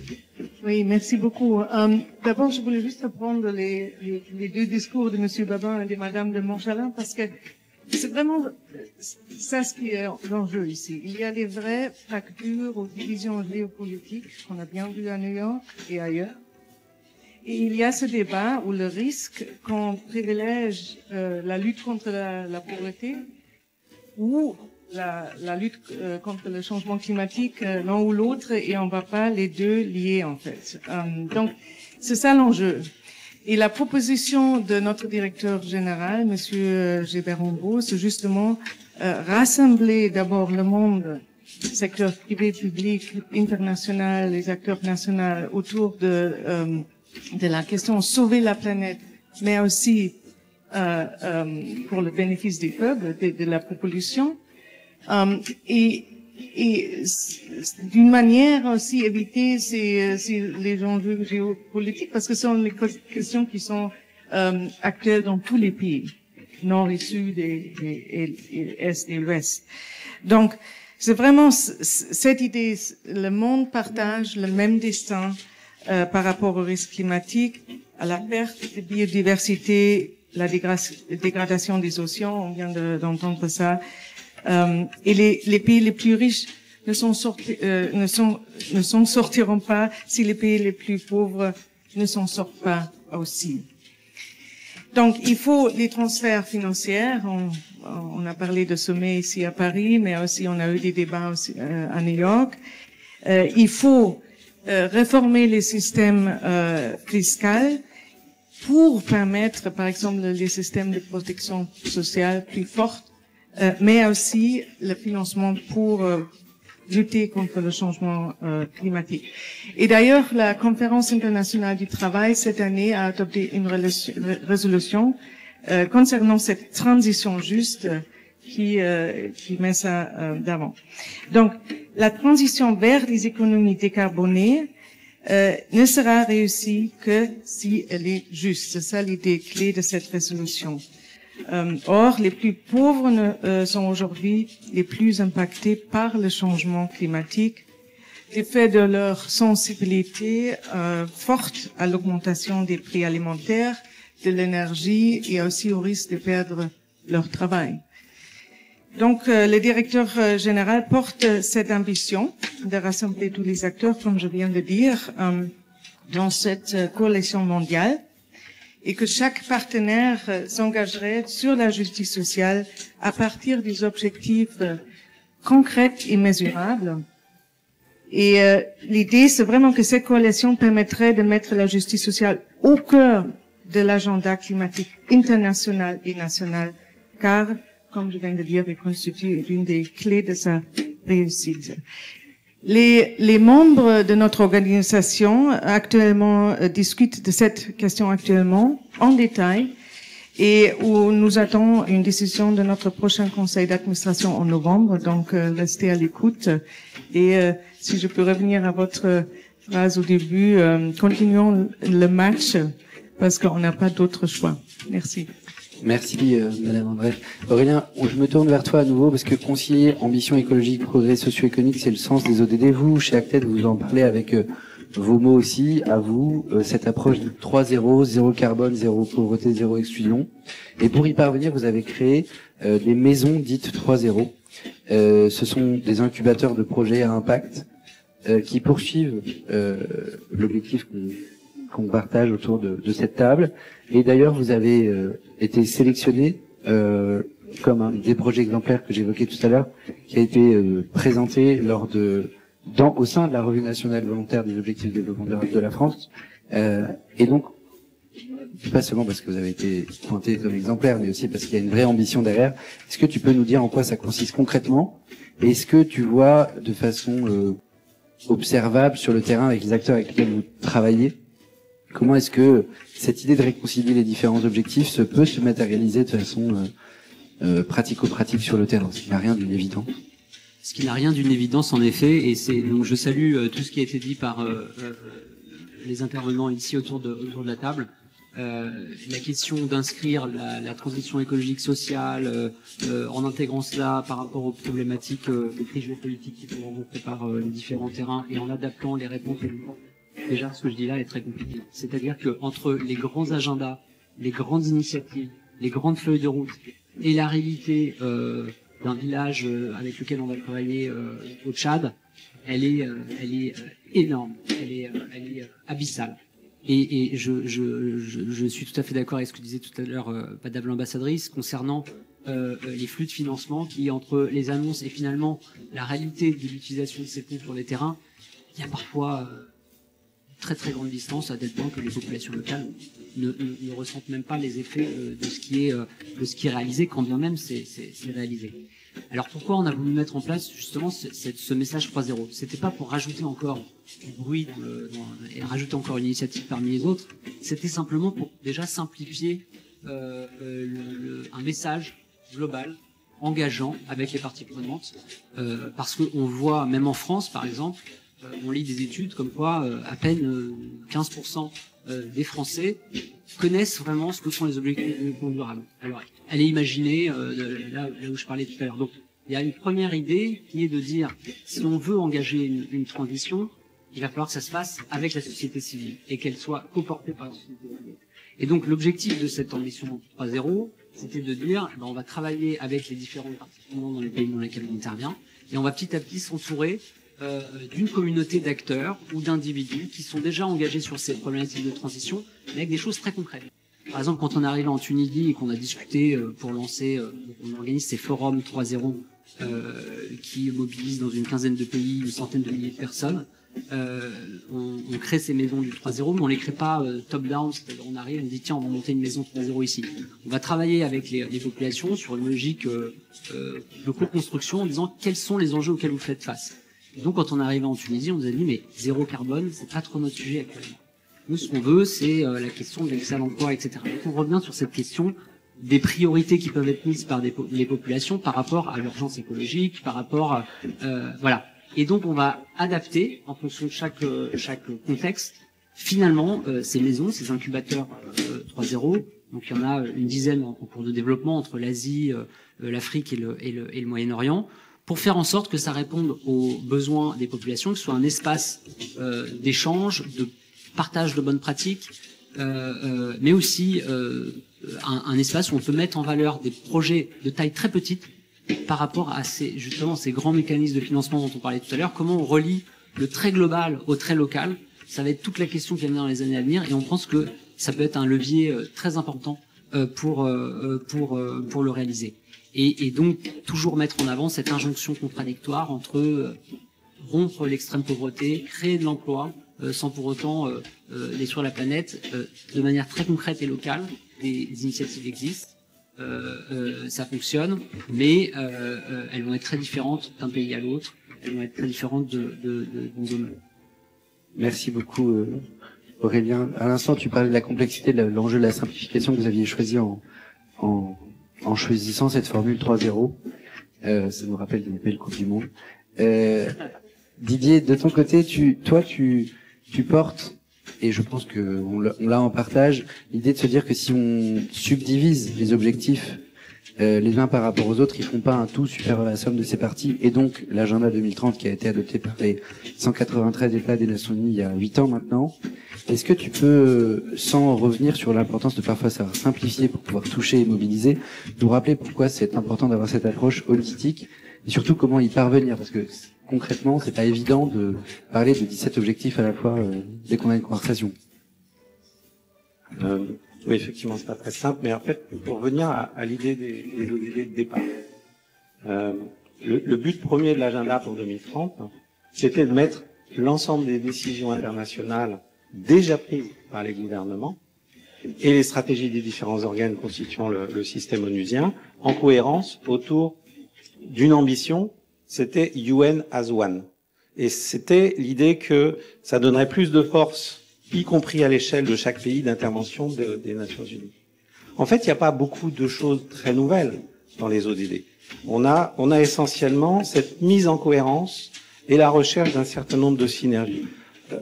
Oui, merci beaucoup. D'abord, je voulais juste apprendre les deux discours de Monsieur Babin et de Madame de Montchalin, parce que c'est vraiment ça ce qui est l'enjeu ici. Il y a des vraies fractures aux divisions géopolitiques qu'on a bien vu à New York et ailleurs. Et il y a ce débat où le risque qu'on privilège la lutte contre la pauvreté ou la lutte contre le changement climatique, l'un ou l'autre, et on ne va pas les deux lier en fait. Donc c'est ça l'enjeu. Et la proposition de notre directeur général, Monsieur Gilbert Rambaud, c'est justement rassembler d'abord le monde, secteur privé, public, international, les acteurs nationaux autour de la question sauver la planète, mais aussi pour le bénéfice des peuples, de la population, et d'une manière aussi éviter les enjeux géopolitiques, parce que ce sont les questions qui sont actuelles dans tous les pays, nord et sud et est et l'ouest. Donc, c'est vraiment cette idée, le monde partage le même destin par rapport au risque climatique, à la perte de biodiversité, la dégradation des océans, on vient d'entendre ça, et les pays les plus riches ne s'en sortiront pas si les pays les plus pauvres ne s'en sortent pas aussi. Donc, il faut les transferts financiers. On a parlé de sommet ici à Paris, mais aussi on a eu des débats aussi, à New York. Il faut réformer les systèmes fiscaux pour permettre, par exemple, les systèmes de protection sociale plus forts, mais aussi le financement pour lutter contre le changement climatique. Et d'ailleurs, la Conférence internationale du travail cette année a adopté une résolution concernant cette transition juste qui met ça d'avant. Donc, la transition vers les économies décarbonées ne sera réussie que si elle est juste. C'est ça l'idée clé de cette résolution. Or, les plus pauvres sont aujourd'hui les plus impactés par le changement climatique, du fait de leur sensibilité forte à l'augmentation des prix alimentaires, de l'énergie et aussi au risque de perdre leur travail. Donc, le directeur général porte cette ambition de rassembler tous les acteurs, comme je viens de dire, dans cette coalition mondiale, et que chaque partenaire s'engagerait sur la justice sociale à partir des objectifs concrets et mesurables. Et l'idée, c'est vraiment que cette coalition permettrait de mettre la justice sociale au cœur de l'agenda climatique international et national, car, comme je viens de dire, elle constitue l'une des clés de sa réussite. Les membres de notre organisation actuellement discutent de cette question actuellement en détail et où nous attendons une décision de notre prochain conseil d'administration en novembre. Donc, restez à l'écoute. Et si je peux revenir à votre phrase au début, continuons le match parce qu'on n'a pas d'autre choix. Merci. Merci, Madame André. Aurélien, je me tourne vers toi à nouveau parce que concilier ambition écologique, progrès socio-économique, c'est le sens des ODD. Vous, chez Acted, vous en parlez avec vos mots aussi, à vous, cette approche de 3-0, zéro carbone, zéro pauvreté, zéro exclusion. Et pour y parvenir, vous avez créé des maisons dites 3-0. Ce sont des incubateurs de projets à impact qui poursuivent l'objectif qu'on partage autour de cette table. Et d'ailleurs, vous avez été sélectionné comme un des projets exemplaires que j'évoquais tout à l'heure, qui a été présenté au sein de la Revue nationale volontaire des objectifs de développement durable de la France. Et donc, pas seulement parce que vous avez été pointé comme exemplaire, mais aussi parce qu'il y a une vraie ambition derrière. Est-ce que tu peux nous dire en quoi ça consiste concrètement? Et est-ce que tu vois de façon observable sur le terrain avec les acteurs avec lesquels vous travaillez, comment est-ce que cette idée de réconcilier les différents objectifs peut se matérialiser de façon pratico-pratique sur le terrain? Il n'y a rien d'une évidence. Ce qui n'a rien d'une évidence, en effet, et c'est donc je salue tout ce qui a été dit par les intervenants ici autour de la table. La question d'inscrire la transition écologique sociale en intégrant cela par rapport aux problématiques des crises géopolitiques qui sont rencontrées par les différents terrains et en adaptant les réponses. Déjà, ce que je dis là est très compliqué. C'est-à-dire que entre les grands agendas, les grandes initiatives, les grandes feuilles de route et la réalité d'un village avec lequel on va travailler au Tchad, elle est énorme, elle est abyssale. Et je suis tout à fait d'accord avec ce que disait tout à l'heure Madame l'ambassadrice concernant les flux de financement qui, entre les annonces et finalement la réalité de l'utilisation de ces fonds sur les terrains, il y a parfois très très grande distance à tel point que les populations locales ne ressentent même pas les effets de ce qui est réalisé, quand bien même c'est réalisé. Alors pourquoi on a voulu mettre en place justement ce message 3.0? C'était pas pour rajouter encore du bruit et rajouter encore une initiative parmi les autres. C'était simplement pour déjà simplifier un message global, engageant avec les parties prenantes, parce qu'on voit même en France par exemple. On lit des études comme quoi à peine 15% des Français connaissent vraiment ce que sont les objectifs de développement durable. Alors, elle est imaginée là où je parlais tout à l'heure. Donc, il y a une première idée qui est de dire, si on veut engager une transition, il va falloir que ça se fasse avec la société civile et qu'elle soit coportée par la société civile. Et donc, l'objectif de cette ambition 3.0, c'était de dire, on va travailler avec les différentes parties prenantes dans les pays dans lesquels on intervient et on va petit à petit s'entourer d'une communauté d'acteurs ou d'individus qui sont déjà engagés sur ces problématiques de transition, mais avec des choses très concrètes. Par exemple, quand on arrive en Tunisie et qu'on a discuté pour lancer, on organise ces forums 3.0 qui mobilisent dans une quinzaine de pays une centaine de milliers de personnes. On crée ces maisons du 3.0, mais on les crée pas top-down, c'est-à-dire on arrive, on dit tiens, on va monter une maison 3.0 ici. On va travailler avec les populations sur une logique de co-construction en disant quels sont les enjeux auxquels vous faites face. Et donc, quand on est arrivé en Tunisie, on nous a dit, mais zéro carbone, c'est pas trop notre sujet actuellement. Nous, ce qu'on veut, c'est la question de l'accès à l'emploi, etc. Donc, on revient sur cette question des priorités qui peuvent être mises par les populations par rapport à l'urgence écologique, par rapport à, voilà. Et donc, on va adapter, en fonction de chaque contexte, finalement, ces maisons, ces incubateurs 3.0. Donc, il y en a une dizaine en cours de développement entre l'Asie, l'Afrique et le Moyen-Orient, pour faire en sorte que ça réponde aux besoins des populations, que ce soit un espace d'échange, de partage de bonnes pratiques, mais aussi un espace où on peut mettre en valeur des projets de taille très petite par rapport à justement ces grands mécanismes de financement dont on parlait tout à l'heure. Comment on relie le très global au très local? Ça va être toute la question qui va venir dans les années à venir, et on pense que ça peut être un levier très important pour le réaliser. Et donc toujours mettre en avant cette injonction contradictoire entre rompre l'extrême pauvreté, créer de l'emploi, sans pour autant détruire la planète, de manière très concrète et locale. Des initiatives existent, ça fonctionne, mais elles vont être très différentes d'un pays à l'autre, elles vont être très différentes d'une zone à l'autre. Merci beaucoup Aurélien. À l'instant, tu parlais de la complexité, de l'enjeu de la simplification que vous aviez choisi en choisissant cette formule 3.0. Ça nous rappelle une belle Coupe du Monde. Didier, de ton côté, tu portes, et je pense que on l'a en partage, l'idée de se dire que si on subdivise les objectifs les uns par rapport aux autres, ils font pas un tout supérieur à la somme de ces parties, et donc l'agenda 2030 qui a été adopté par les 193 États des Nations Unies il y a 8 ans maintenant. Est-ce que tu peux, sans revenir sur l'importance de parfois savoir simplifier pour pouvoir toucher et mobiliser, nous rappeler pourquoi c'est important d'avoir cette approche holistique, et surtout comment y parvenir, parce que concrètement, c'est pas évident de parler de 17 objectifs à la fois dès qu'on a une conversation. Oui, effectivement, c'est pas très simple, mais en fait, pour revenir à l'idée des ODD de départ, le but premier de l'agenda pour 2030, c'était de mettre l'ensemble des décisions internationales déjà prises par les gouvernements et les stratégies des différents organes constituant le système onusien en cohérence autour d'une ambition, c'était UN as One. Et c'était l'idée que ça donnerait plus de force, y compris à l'échelle de chaque pays, d'intervention des Nations Unies. En fait, il n'y a pas beaucoup de choses très nouvelles dans les ODD. On a essentiellement cette mise en cohérence et la recherche d'un certain nombre de synergies.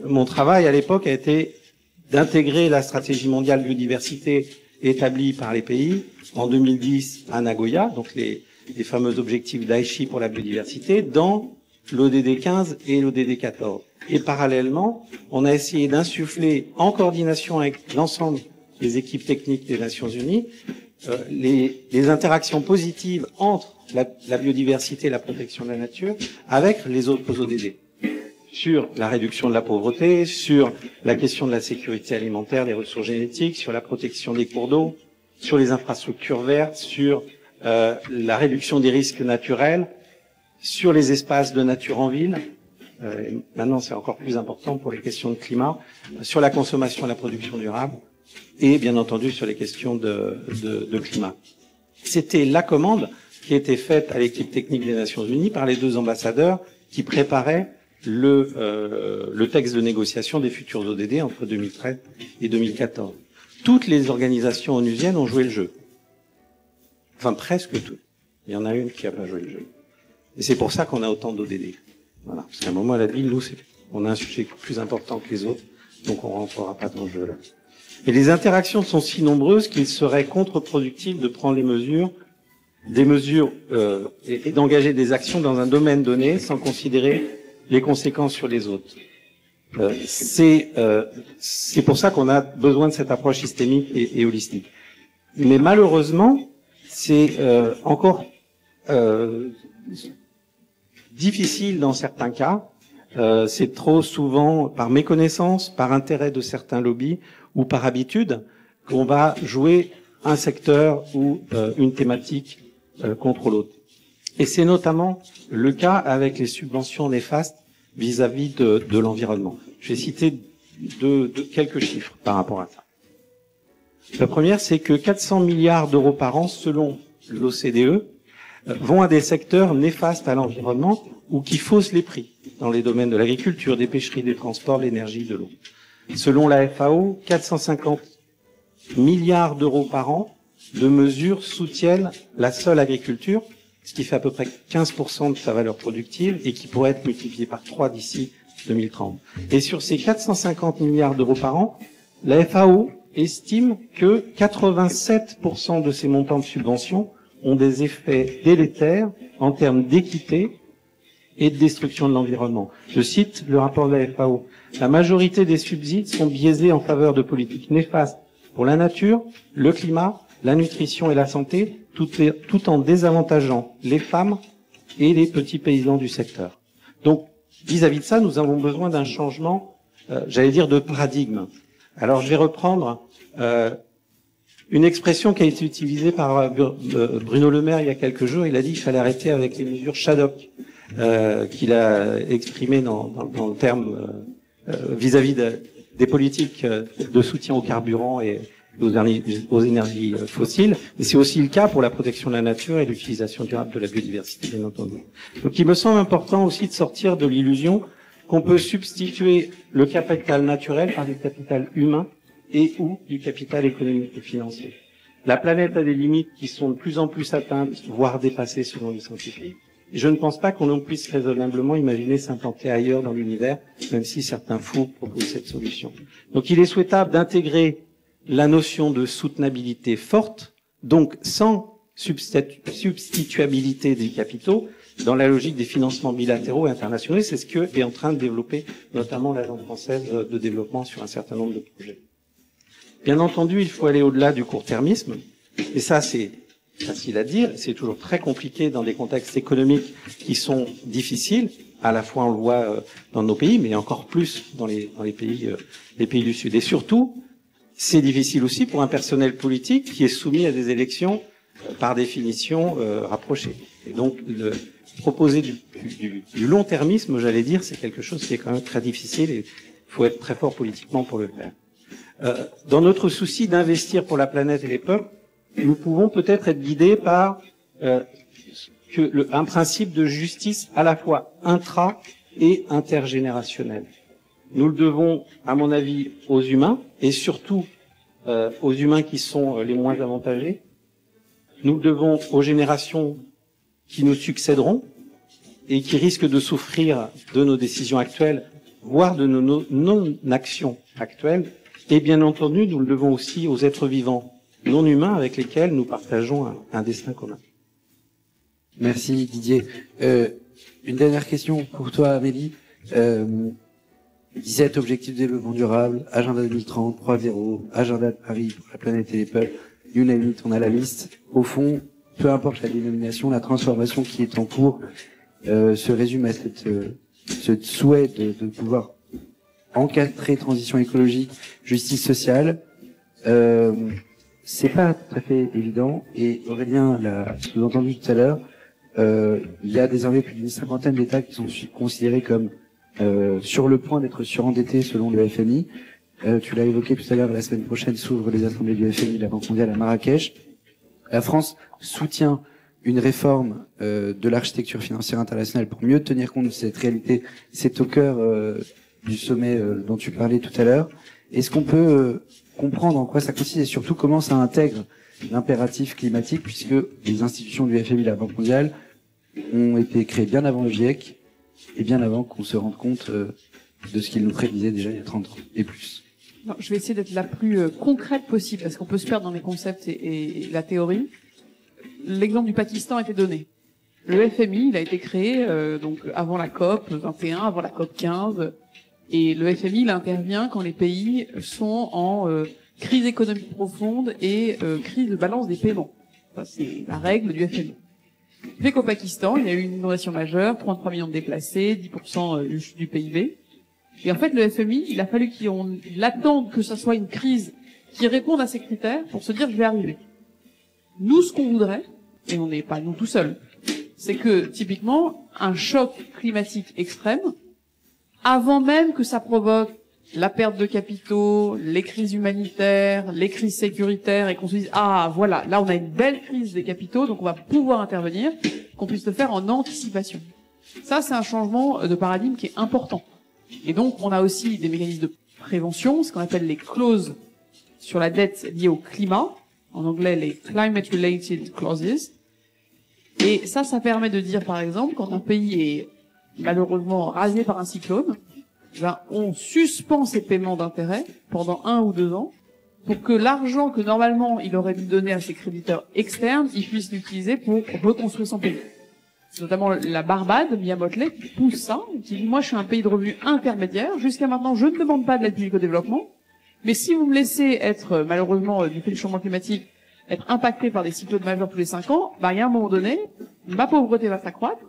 Mon travail à l'époque a été d'intégrer la stratégie mondiale biodiversité établie par les pays en 2010 à Nagoya, donc les fameux objectifs d'Aichi pour la biodiversité, dans l'ODD 15 et l'ODD 14. Et parallèlement, on a essayé d'insuffler, en coordination avec l'ensemble des équipes techniques des Nations Unies, les interactions positives entre la biodiversité et la protection de la nature avec les autres ODD. Sur la réduction de la pauvreté, sur la question de la sécurité alimentaire, des ressources génétiques, sur la protection des cours d'eau, sur les infrastructures vertes, sur la réduction des risques naturels, sur les espaces de nature en ville. Maintenant, c'est encore plus important pour les questions de climat, sur la consommation et la production durable, et bien entendu sur les questions de climat. C'était la commande qui était faite à l'équipe technique des Nations Unies par les deux ambassadeurs qui préparaient le texte de négociation des futurs ODD entre 2013 et 2014. Toutes les organisations onusiennes ont joué le jeu. Enfin, presque toutes. Il y en a une qui n'a pas joué le jeu. Et c'est pour ça qu'on a autant d'ODD. Voilà. Parce qu'à un moment, elle a dit, nous, on a un sujet plus important que les autres, donc on ne rentrera pas dans le jeu là. Et les interactions sont si nombreuses qu'il serait contre-productif de prendre des mesures et d'engager des actions dans un domaine donné sans considérer les conséquences sur les autres. C'est pour ça qu'on a besoin de cette approche systémique et holistique. Mais malheureusement, c'est encore difficile dans certains cas. C'est trop souvent par méconnaissance, par intérêt de certains lobbies ou par habitude qu'on va jouer un secteur ou une thématique contre l'autre. Et c'est notamment le cas avec les subventions néfastes vis-à-vis de l'environnement. Je vais citer quelques chiffres par rapport à ça. La première, c'est que 400 milliards d'euros par an, selon l'OCDE, vont à des secteurs néfastes à l'environnement ou qui faussent les prix dans les domaines de l'agriculture, des pêcheries, des transports, de l'énergie, de l'eau. Selon la FAO, 450 milliards d'euros par an de mesures soutiennent la seule agriculture, ce qui fait à peu près 15% de sa valeur productive et qui pourrait être multiplié par 3 d'ici 2030. Et sur ces 450 milliards d'euros par an, la FAO estime que 87% de ces montants de subventions ont des effets délétères en termes d'équité et de destruction de l'environnement. Je cite le rapport de la FAO. La majorité des subsides sont biaisés en faveur de politiques néfastes pour la nature, le climat, la nutrition et la santé, tout en désavantageant les femmes et les petits paysans du secteur. Donc, vis-à-vis de ça, nous avons besoin d'un changement, j'allais dire, de paradigme. Alors, je vais reprendre une expression qui a été utilisée par Bruno Le Maire il y a quelques jours. Il a dit qu'il fallait arrêter avec les mesures Shadok, qu'il a exprimées dans le terme vis-à-vis des politiques de soutien aux carburants et aux énergies fossiles. Mais c'est aussi le cas pour la protection de la nature et l'utilisation durable de la biodiversité, bien entendu. Donc il me semble important aussi de sortir de l'illusion qu'on peut substituer le capital naturel par du capital humain et ou du capital économique et financier. La planète a des limites qui sont de plus en plus atteintes, voire dépassées selon les scientifiques. Et je ne pense pas qu'on puisse raisonnablement imaginer s'implanter ailleurs dans l'univers, même si certains fous proposent cette solution. Donc il est souhaitable d'intégrer la notion de soutenabilité forte, donc sans substituabilité des capitaux, dans la logique des financements bilatéraux et internationaux. C'est ce que est en train de développer notamment l'Agence française de développement sur un certain nombre de projets. Bien entendu, il faut aller au-delà du court-termisme, et ça c'est facile à dire, c'est toujours très compliqué dans des contextes économiques qui sont difficiles, à la fois on le voit dans nos pays, mais encore plus dans les pays du Sud. Et surtout, c'est difficile aussi pour un personnel politique qui est soumis à des élections par définition rapprochées. Et donc, proposer du long-termisme, j'allais dire, c'est quelque chose qui est quand même très difficile et il faut être très fort politiquement pour le faire. Dans notre souci d'investir pour la planète et les peuples, nous pouvons peut-être être guidés par un principe de justice à la fois intra- et intergénérationnel. Nous le devons, à mon avis, aux humains, et surtout aux humains qui sont les moins avantagés. Nous le devons aux générations qui nous succéderont et qui risquent de souffrir de nos décisions actuelles, voire de nos non-actions actuelles. Et bien entendu, nous le devons aussi aux êtres vivants non humains avec lesquels nous partageons un destin commun. Merci Didier. Une dernière question pour toi, Amélie. 17 objectifs de développement durable, agenda 2030, 3.0, agenda de Paris pour la planète et les peuples, you name it, on a la liste. Au fond, peu importe la dénomination, la transformation qui est en cours se résume à ce souhait de pouvoir encadrer transition écologique, justice sociale. C'est pas tout à fait évident, et Aurélien l'a sous-entendu tout à l'heure. Il y a désormais plus d'une cinquantaine d'États qui sont considérés comme sur le point d'être surendettés selon le FMI. Tu l'as évoqué tout à l'heure, la semaine prochaine s'ouvrent les assemblées du FMI, la Banque mondiale à Marrakech. La France soutient une réforme de l'architecture financière internationale pour mieux tenir compte de cette réalité. C'est au cœur du sommet dont tu parlais tout à l'heure. Est-ce qu'on peut comprendre en quoi ça consiste et surtout comment ça intègre l'impératif climatique, puisque les institutions du FMI et la Banque mondiale ont été créées bien avant le GIEC et bien avant qu'on se rende compte de ce qu'ils nous prédisaient déjà il y a 30 ans et plus. Non, je vais essayer d'être la plus concrète possible, parce qu'on peut se perdre dans les concepts et la théorie. L'exemple du Pakistan a été donné. Le FMI, il a été créé donc avant la COP 21, avant la COP 15, et le FMI, il intervient quand les pays sont en crise économique profonde et crise de balance des paiements. Ça, c'est la règle du FMI. Ce fait qu'au Pakistan, il y a eu une inondation majeure, 33 millions de déplacés, 10% du PIB. Et en fait, le FMI, il a fallu qu'il attende que ça soit une crise qui réponde à ces critères pour se dire je vais arriver. Nous, ce qu'on voudrait, et on n'est pas nous tout seuls, c'est que, typiquement, un choc climatique extrême, avant même que ça provoque la perte de capitaux, les crises humanitaires, les crises sécuritaires, et qu'on se dise ah voilà, là on a une belle crise des capitaux, donc on va pouvoir intervenir, qu'on puisse le faire en anticipation. Ça, c'est un changement de paradigme qui est important. Et donc on a aussi des mécanismes de prévention, ce qu'on appelle les clauses sur la dette liée au climat, en anglais les climate related clauses. Et ça permet de dire par exemple quand un pays est malheureusement rasé par un cyclone, ben, on suspend ses paiements d'intérêt pendant 1 ou 2 ans pour que l'argent que normalement il aurait dû donner à ses créditeurs externes, il puisse l'utiliser pour reconstruire son pays. C'est notamment la Barbade, Mia Motley, qui pousse ça, qui dit, moi, je suis un pays de revenus intermédiaire. Jusqu'à maintenant, je ne demande pas de l'aide publique au développement. Mais si vous me laissez être, malheureusement, du fait du changement climatique, être impacté par des cyclones majeurs tous les 5 ans, bah, il y a un moment donné, ma pauvreté va s'accroître.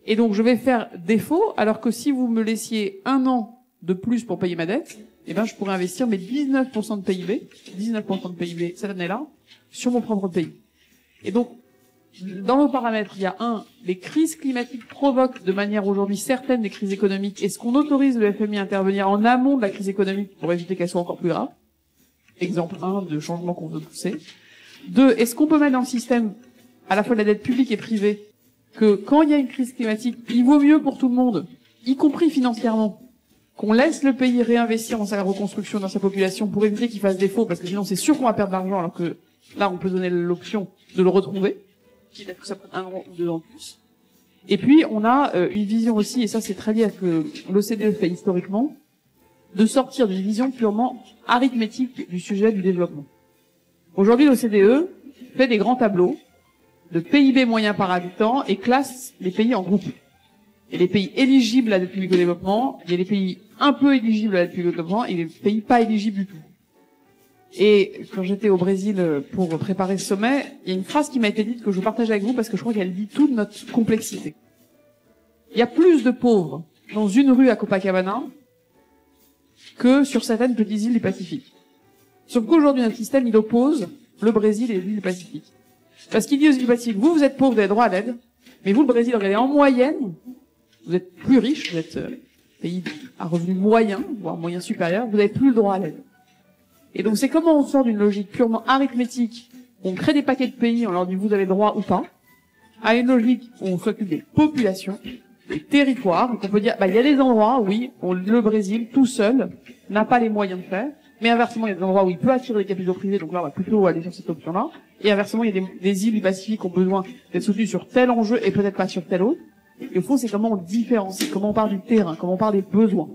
Et donc, je vais faire défaut, alors que si vous me laissiez 1 an de plus pour payer ma dette, eh ben, je pourrais investir mes 19% de PIB cette année-là, sur mon propre pays. Et donc, dans nos paramètres, il y a les crises climatiques provoquent de manière aujourd'hui certaine des crises économiques. Est-ce qu'on autorise le FMI à intervenir en amont de la crise économique pour éviter qu'elle soit encore plus grave? Exemple 1 de changement qu'on veut pousser. 2, est-ce qu'on peut mettre dans le système à la fois de la dette publique et privée que quand il y a une crise climatique, il vaut mieux pour tout le monde, y compris financièrement, qu'on laisse le pays réinvestir dans sa reconstruction, dans sa population, pour éviter qu'il fasse défaut, parce que sinon c'est sûr qu'on va perdre de l'argent, alors que là on peut donner l'option de le retrouver, quitte à ce que ça prenne 1 an ou 2 ans de plus. Et puis on a une vision aussi, et ça c'est très lié à ce que l'OCDE fait historiquement, de sortir d'une vision purement arithmétique du sujet du développement. Aujourd'hui l'OCDE fait des grands tableaux de PIB moyen par habitant et classe les pays en groupes. Il y a les pays éligibles à l'aide publique au développement, il y a les pays un peu éligibles à l'aide publique au développement et les pays pas éligibles du tout. Et quand j'étais au Brésil pour préparer ce sommet, il y a une phrase qui m'a été dite que je partage avec vous parce que je crois qu'elle dit toute notre complexité. Il y a plus de pauvres dans une rue à Copacabana que sur certaines petites îles du Pacifique. Sauf qu'aujourd'hui, notre système, il oppose le Brésil et les îles du Pacifique. Parce qu'il dit aux îles du Pacifique, vous êtes pauvres, vous avez droit à l'aide, mais vous, le Brésil, regardez, en moyenne, vous êtes plus riche, vous êtes pays à revenus moyens, voire moyens supérieurs, vous n'avez plus le droit à l'aide. Et donc c'est comment on sort d'une logique purement arithmétique, où on crée des paquets de pays, on leur dit vous avez droit ou pas, à une logique où on s'occupe des populations, des territoires, donc on peut dire, bah, il y a des endroits, oui, où le Brésil, tout seul, n'a pas les moyens de faire, mais inversement, il y a des endroits où il peut attirer des capitaux privés, donc là, on va plutôt aller sur cette option-là, et inversement, il y a des îles du Pacifique qui ont besoin d'être soutenues sur tel enjeu et peut-être pas sur tel autre. Et au fond, c'est comment on différencie, comment on parle du terrain, comment on parle des besoins.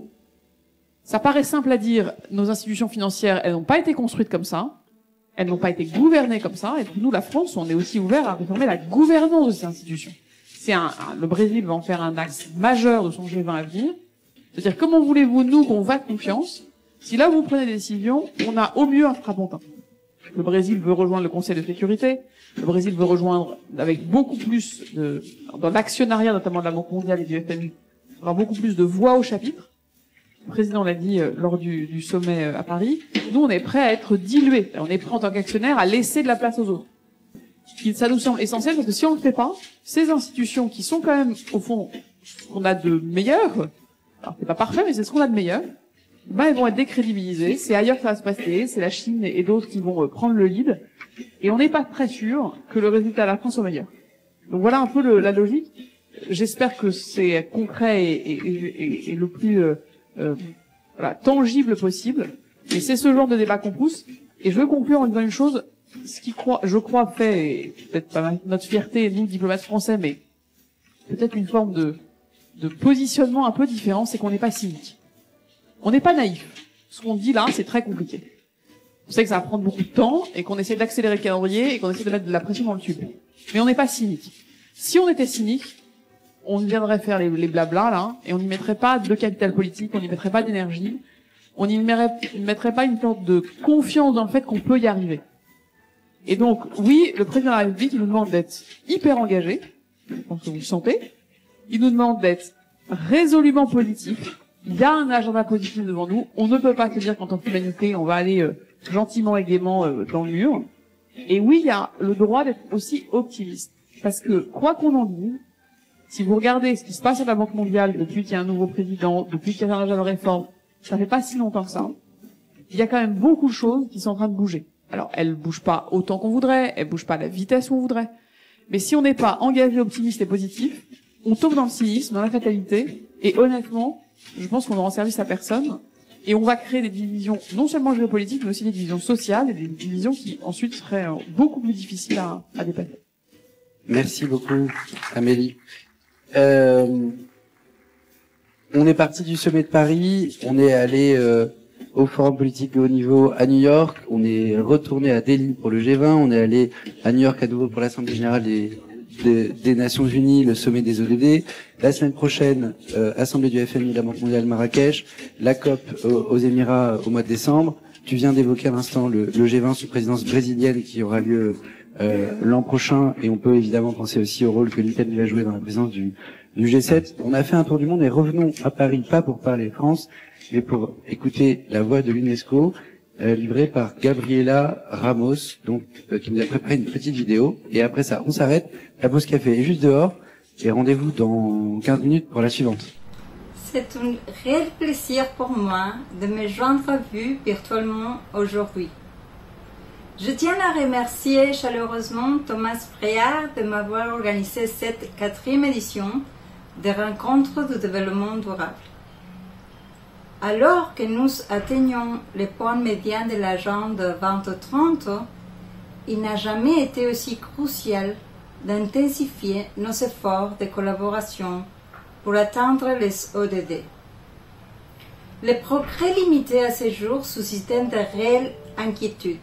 Ça paraît simple à dire, nos institutions financières, elles n'ont pas été construites comme ça, elles n'ont pas été gouvernées comme ça, et pour nous, la France, on est aussi ouvert à réformer la gouvernance de ces institutions. Le Brésil va en faire un axe majeur de son G20 à venir. C'est-à-dire, comment voulez-vous, nous, qu'on fasse confiance, si là, vous prenez des décisions, on a au mieux un strapontin. Le Brésil veut rejoindre le Conseil de sécurité. Le Brésil veut rejoindre avec beaucoup plus dans l'actionnariat, notamment de la Banque mondiale et du FMI, avoir beaucoup plus de voix au chapitre. Le président l'a dit lors du sommet à Paris. Nous, on est prêt à être dilués. On est prêt en tant qu'actionnaire à laisser de la place aux autres. Ça nous semble essentiel parce que si on ne le fait pas, ces institutions qui sont quand même, au fond, ce qu'on a de meilleur, alors c'est pas parfait, mais c'est ce qu'on a de meilleur, ben, elles vont être décrédibilisées, c'est ailleurs que ça va se passer, c'est la Chine et d'autres qui vont prendre le lead, et on n'est pas très sûr que le résultat à la fin soit meilleur. Donc voilà un peu la logique. J'espère que c'est concret et le plus tangible possible, mais c'est ce genre de débat qu'on pousse, et je veux conclure en disant une chose, ce qui je crois fait, et peut-être pas notre fierté, nous, diplomates français, mais peut-être une forme de positionnement un peu différent, c'est qu'on n'est pas cynique. On n'est pas naïf. Ce qu'on dit là, c'est très compliqué. On sait que ça va prendre beaucoup de temps et qu'on essaie d'accélérer le calendrier et qu'on essaie de mettre de la pression dans le tube. Mais on n'est pas cynique. Si on était cynique, on viendrait faire les blablas là et on n'y mettrait pas de capital politique, on n'y mettrait pas d'énergie, on n'y mettrait pas une sorte de confiance dans le fait qu'on peut y arriver. Et donc, oui, le président de la République, il nous demande d'être hyper engagé. Je pense que vous le sentez. Il nous demande d'être résolument positif. Il y a un agenda positif devant nous. On ne peut pas se dire qu'en tant qu'humanité, on va aller gentiment et gaiement dans le mur. Et oui, il y a le droit d'être aussi optimiste. Parce que, quoi qu'on en dise, si vous regardez ce qui se passe à la Banque mondiale depuis qu'il y a un nouveau président, depuis qu'il y a un agenda de réforme, ça fait pas si longtemps que ça. Il y a quand même beaucoup de choses qui sont en train de bouger. Alors, elles bougent pas autant qu'on voudrait, elles bougent pas à la vitesse où on voudrait. Mais si on n'est pas engagé, optimiste et positif, on tombe dans le cynisme, dans la fatalité, et honnêtement, je pense qu'on ne rend service à personne, et on va créer des divisions, non seulement géopolitiques, mais aussi des divisions sociales, et des divisions qui, ensuite, seraient beaucoup plus difficiles à dépasser. Merci beaucoup, Amélie. On est parti du sommet de Paris, on est allé au forum politique de haut niveau à New York, on est retourné à Delhi pour le G20, on est allé à New York à nouveau pour l'Assemblée générale des des Nations Unies, le sommet des ODD. La semaine prochaine, Assemblée du FMI, la Banque mondiale, Marrakech. La COP aux Émirats au mois de décembre. Tu viens d'évoquer à l'instant le G20 sous présidence brésilienne qui aura lieu l'an prochain, et on peut évidemment penser aussi au rôle que l'Italie va jouer dans la présidence du G7. On a fait un tour du monde et revenons à Paris, pas pour parler France, mais pour écouter la voix de l'UNESCO, livrée par Gabriela Ramos, donc qui nous a préparé une petite vidéo. Et après ça, on s'arrête, la pause café est juste dehors, et rendez-vous dans 15 minutes pour la suivante. C'est un réel plaisir pour moi de me joindre à vous virtuellement aujourd'hui. Je tiens à remercier chaleureusement Thomas Freyard de m'avoir organisé cette 4e édition des Rencontres du développement durable. Alors que nous atteignons les points médians de l'agenda 2030, il n'a jamais été aussi crucial d'intensifier nos efforts de collaboration pour atteindre les ODD. Les progrès limités à ce jour suscitent de réelles inquiétudes,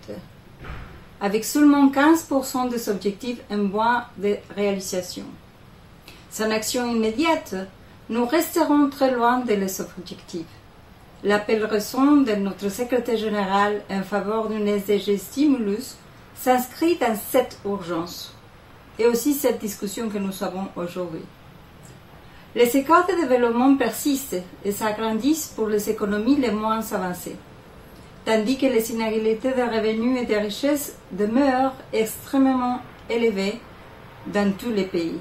avec seulement 15% des objectifs en voie de réalisation. Sans action immédiate, nous resterons très loin de les objectifs. L'appel récent de notre secrétaire général en faveur d'une SDG Stimulus s'inscrit dans cette urgence, et aussi cette discussion que nous avons aujourd'hui. Les écarts de développement persistent et s'agrandissent pour les économies les moins avancées, tandis que les inégalités de revenus et de richesses demeurent extrêmement élevées dans tous les pays.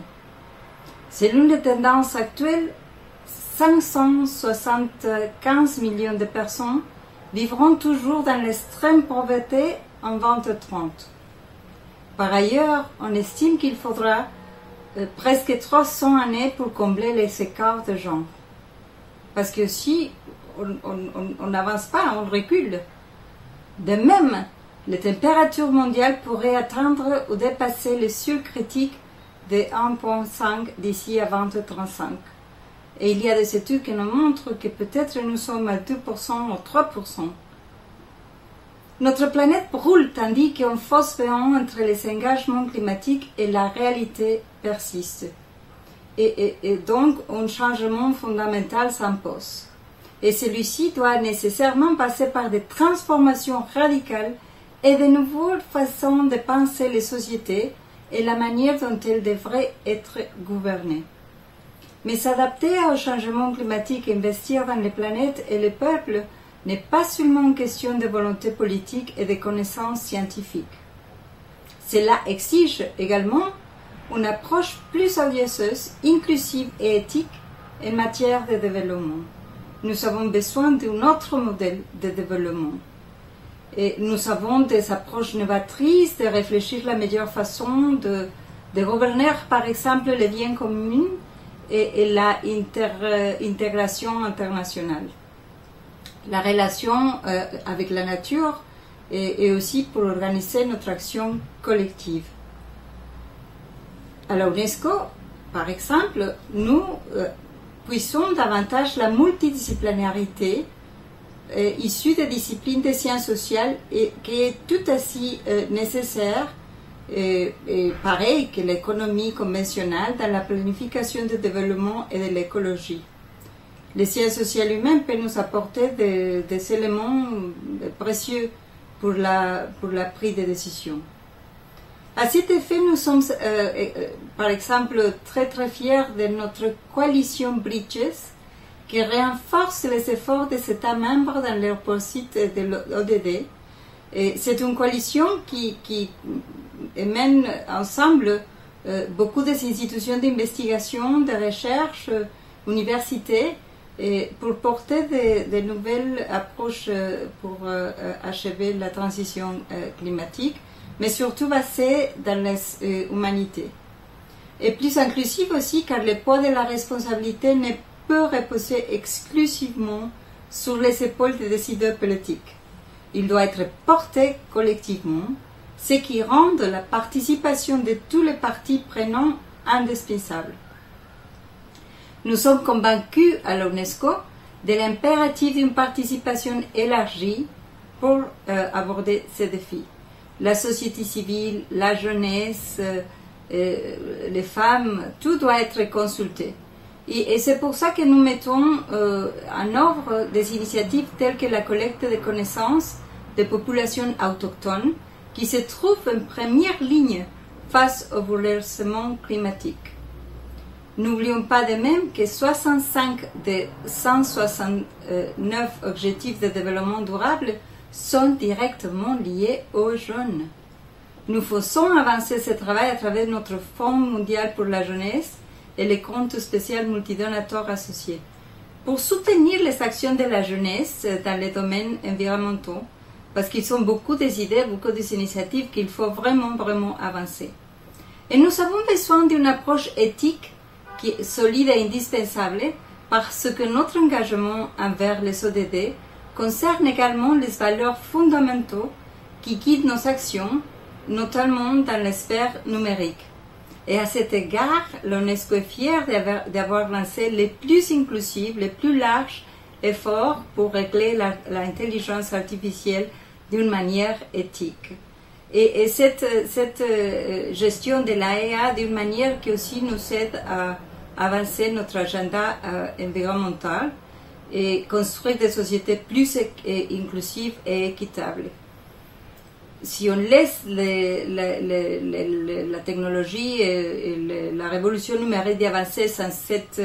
Selon les tendances actuelles, 575 millions de personnes vivront toujours dans l'extrême pauvreté en 2030. Par ailleurs, on estime qu'il faudra presque 300 années pour combler les écarts de genre. Parce que si on n'avance pas, on recule. De même, les températures mondiales pourraient atteindre ou dépasser le seuil critique de 1,5 d'ici à 2035. Et il y a des études qui nous montrent que peut-être nous sommes à 2% ou 3%. Notre planète brûle tandis qu'un fausse béant entre les engagements climatiques et la réalité persiste. Et donc, un changement fondamental s'impose. Et celui-ci doit nécessairement passer par des transformations radicales et de nouvelles façons de penser les sociétés et la manière dont elles devraient être gouvernées. Mais s'adapter au changement climatique et investir dans les planètes et les peuples n'est pas seulement une question de volonté politique et de connaissances scientifiques. Cela exige également une approche plus audacieuse, inclusive et éthique en matière de développement. Nous avons besoin d'un autre modèle de développement. Et nous avons des approches novatrices de réfléchir la meilleure façon de gouverner, par exemple, les biens communs et la intégration internationale. La relation avec la nature et aussi pour organiser notre action collective. À l'UNESCO, par exemple, nous puissons davantage la multidisciplinarité issue des disciplines des sciences sociales et qui est tout aussi nécessaire et pareil que l'économie conventionnelle dans la planification du développement et de l'écologie. Les sciences sociales humaines peuvent nous apporter des éléments précieux pour la prise de décision. À cet effet, nous sommes, par exemple, très fiers de notre coalition Bridges, qui renforce les efforts des États membres dans leur poursuite de l'ODD. C'est une coalition qui mène ensemble beaucoup des institutions d'investigation, de recherche, universités, pour porter de nouvelles approches pour achever la transition climatique, mais surtout basées dans les humanités. Et plus inclusive aussi, car le poids de la responsabilité ne peut reposer exclusivement sur les épaules des décideurs politiques. Il doit être porté collectivement, ce qui rend la participation de tous les partis prenants indispensable. Nous sommes convaincus à l'UNESCO de l'impératif d'une participation élargie pour aborder ces défis. La société civile, la jeunesse, les femmes, tout doit être consulté. Et c'est pour ça que nous mettons en œuvre des initiatives telles que la collecte de connaissances des populations autochtones qui se trouvent en première ligne face au bouleversement climatique. N'oublions pas de même que 65 des 169 objectifs de développement durable sont directement liés aux jeunes. Nous faisons avancer ce travail à travers notre Fonds mondial pour la jeunesse et les comptes spéciaux multidonateurs associés. Pour soutenir les actions de la jeunesse dans les domaines environnementaux, parce qu'ils ont beaucoup des idées, beaucoup des initiatives qu'il faut vraiment avancer. Et nous avons besoin d'une approche éthique qui est solide et indispensable parce que notre engagement envers les ODD concerne également les valeurs fondamentaux qui guident nos actions, notamment dans la sphère numérique. Et à cet égard, l'UNESCO est fier d'avoir lancé les plus inclusifs, les plus larges efforts pour régler l'intelligence artificielle d'une manière éthique. Et cette gestion de l'AIA d'une manière qui aussi nous aide à avancer notre agenda environnemental et construire des sociétés plus inclusives et équitables. Si on laisse la technologie et la révolution numérique avancer sans cet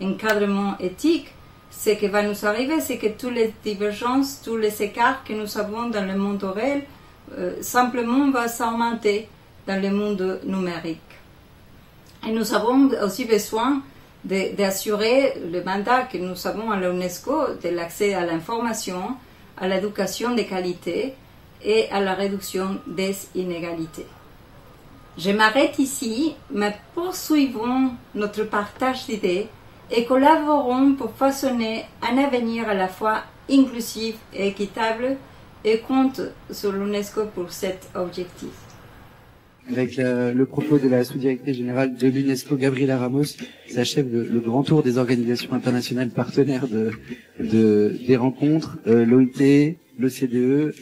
encadrement éthique, ce qui va nous arriver, c'est que toutes les divergences, tous les écarts que nous avons dans le monde réel, simplement vont s'augmenter dans le monde numérique. Et nous avons aussi besoin d'assurer le mandat que nous avons à l'UNESCO de l'accès à l'information, à l'éducation de qualité et à la réduction des inégalités. Je m'arrête ici, mais poursuivons notre partage d'idées et collaborons pour façonner un avenir à la fois inclusif et équitable et compte sur l'UNESCO pour cet objectif. Avec le propos de la sous-directrice générale de l'UNESCO, Gabriela Ramos, s'achève le grand tour des organisations internationales partenaires des rencontres, l'OIT, l'OCDE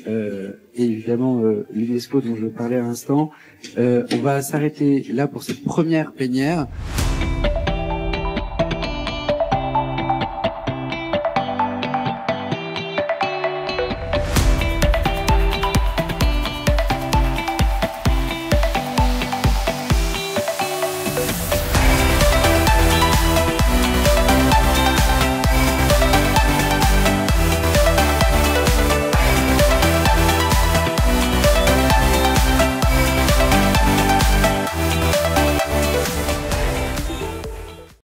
et évidemment l'UNESCO dont je parlais à l'instant. On va s'arrêter là pour cette première plénière.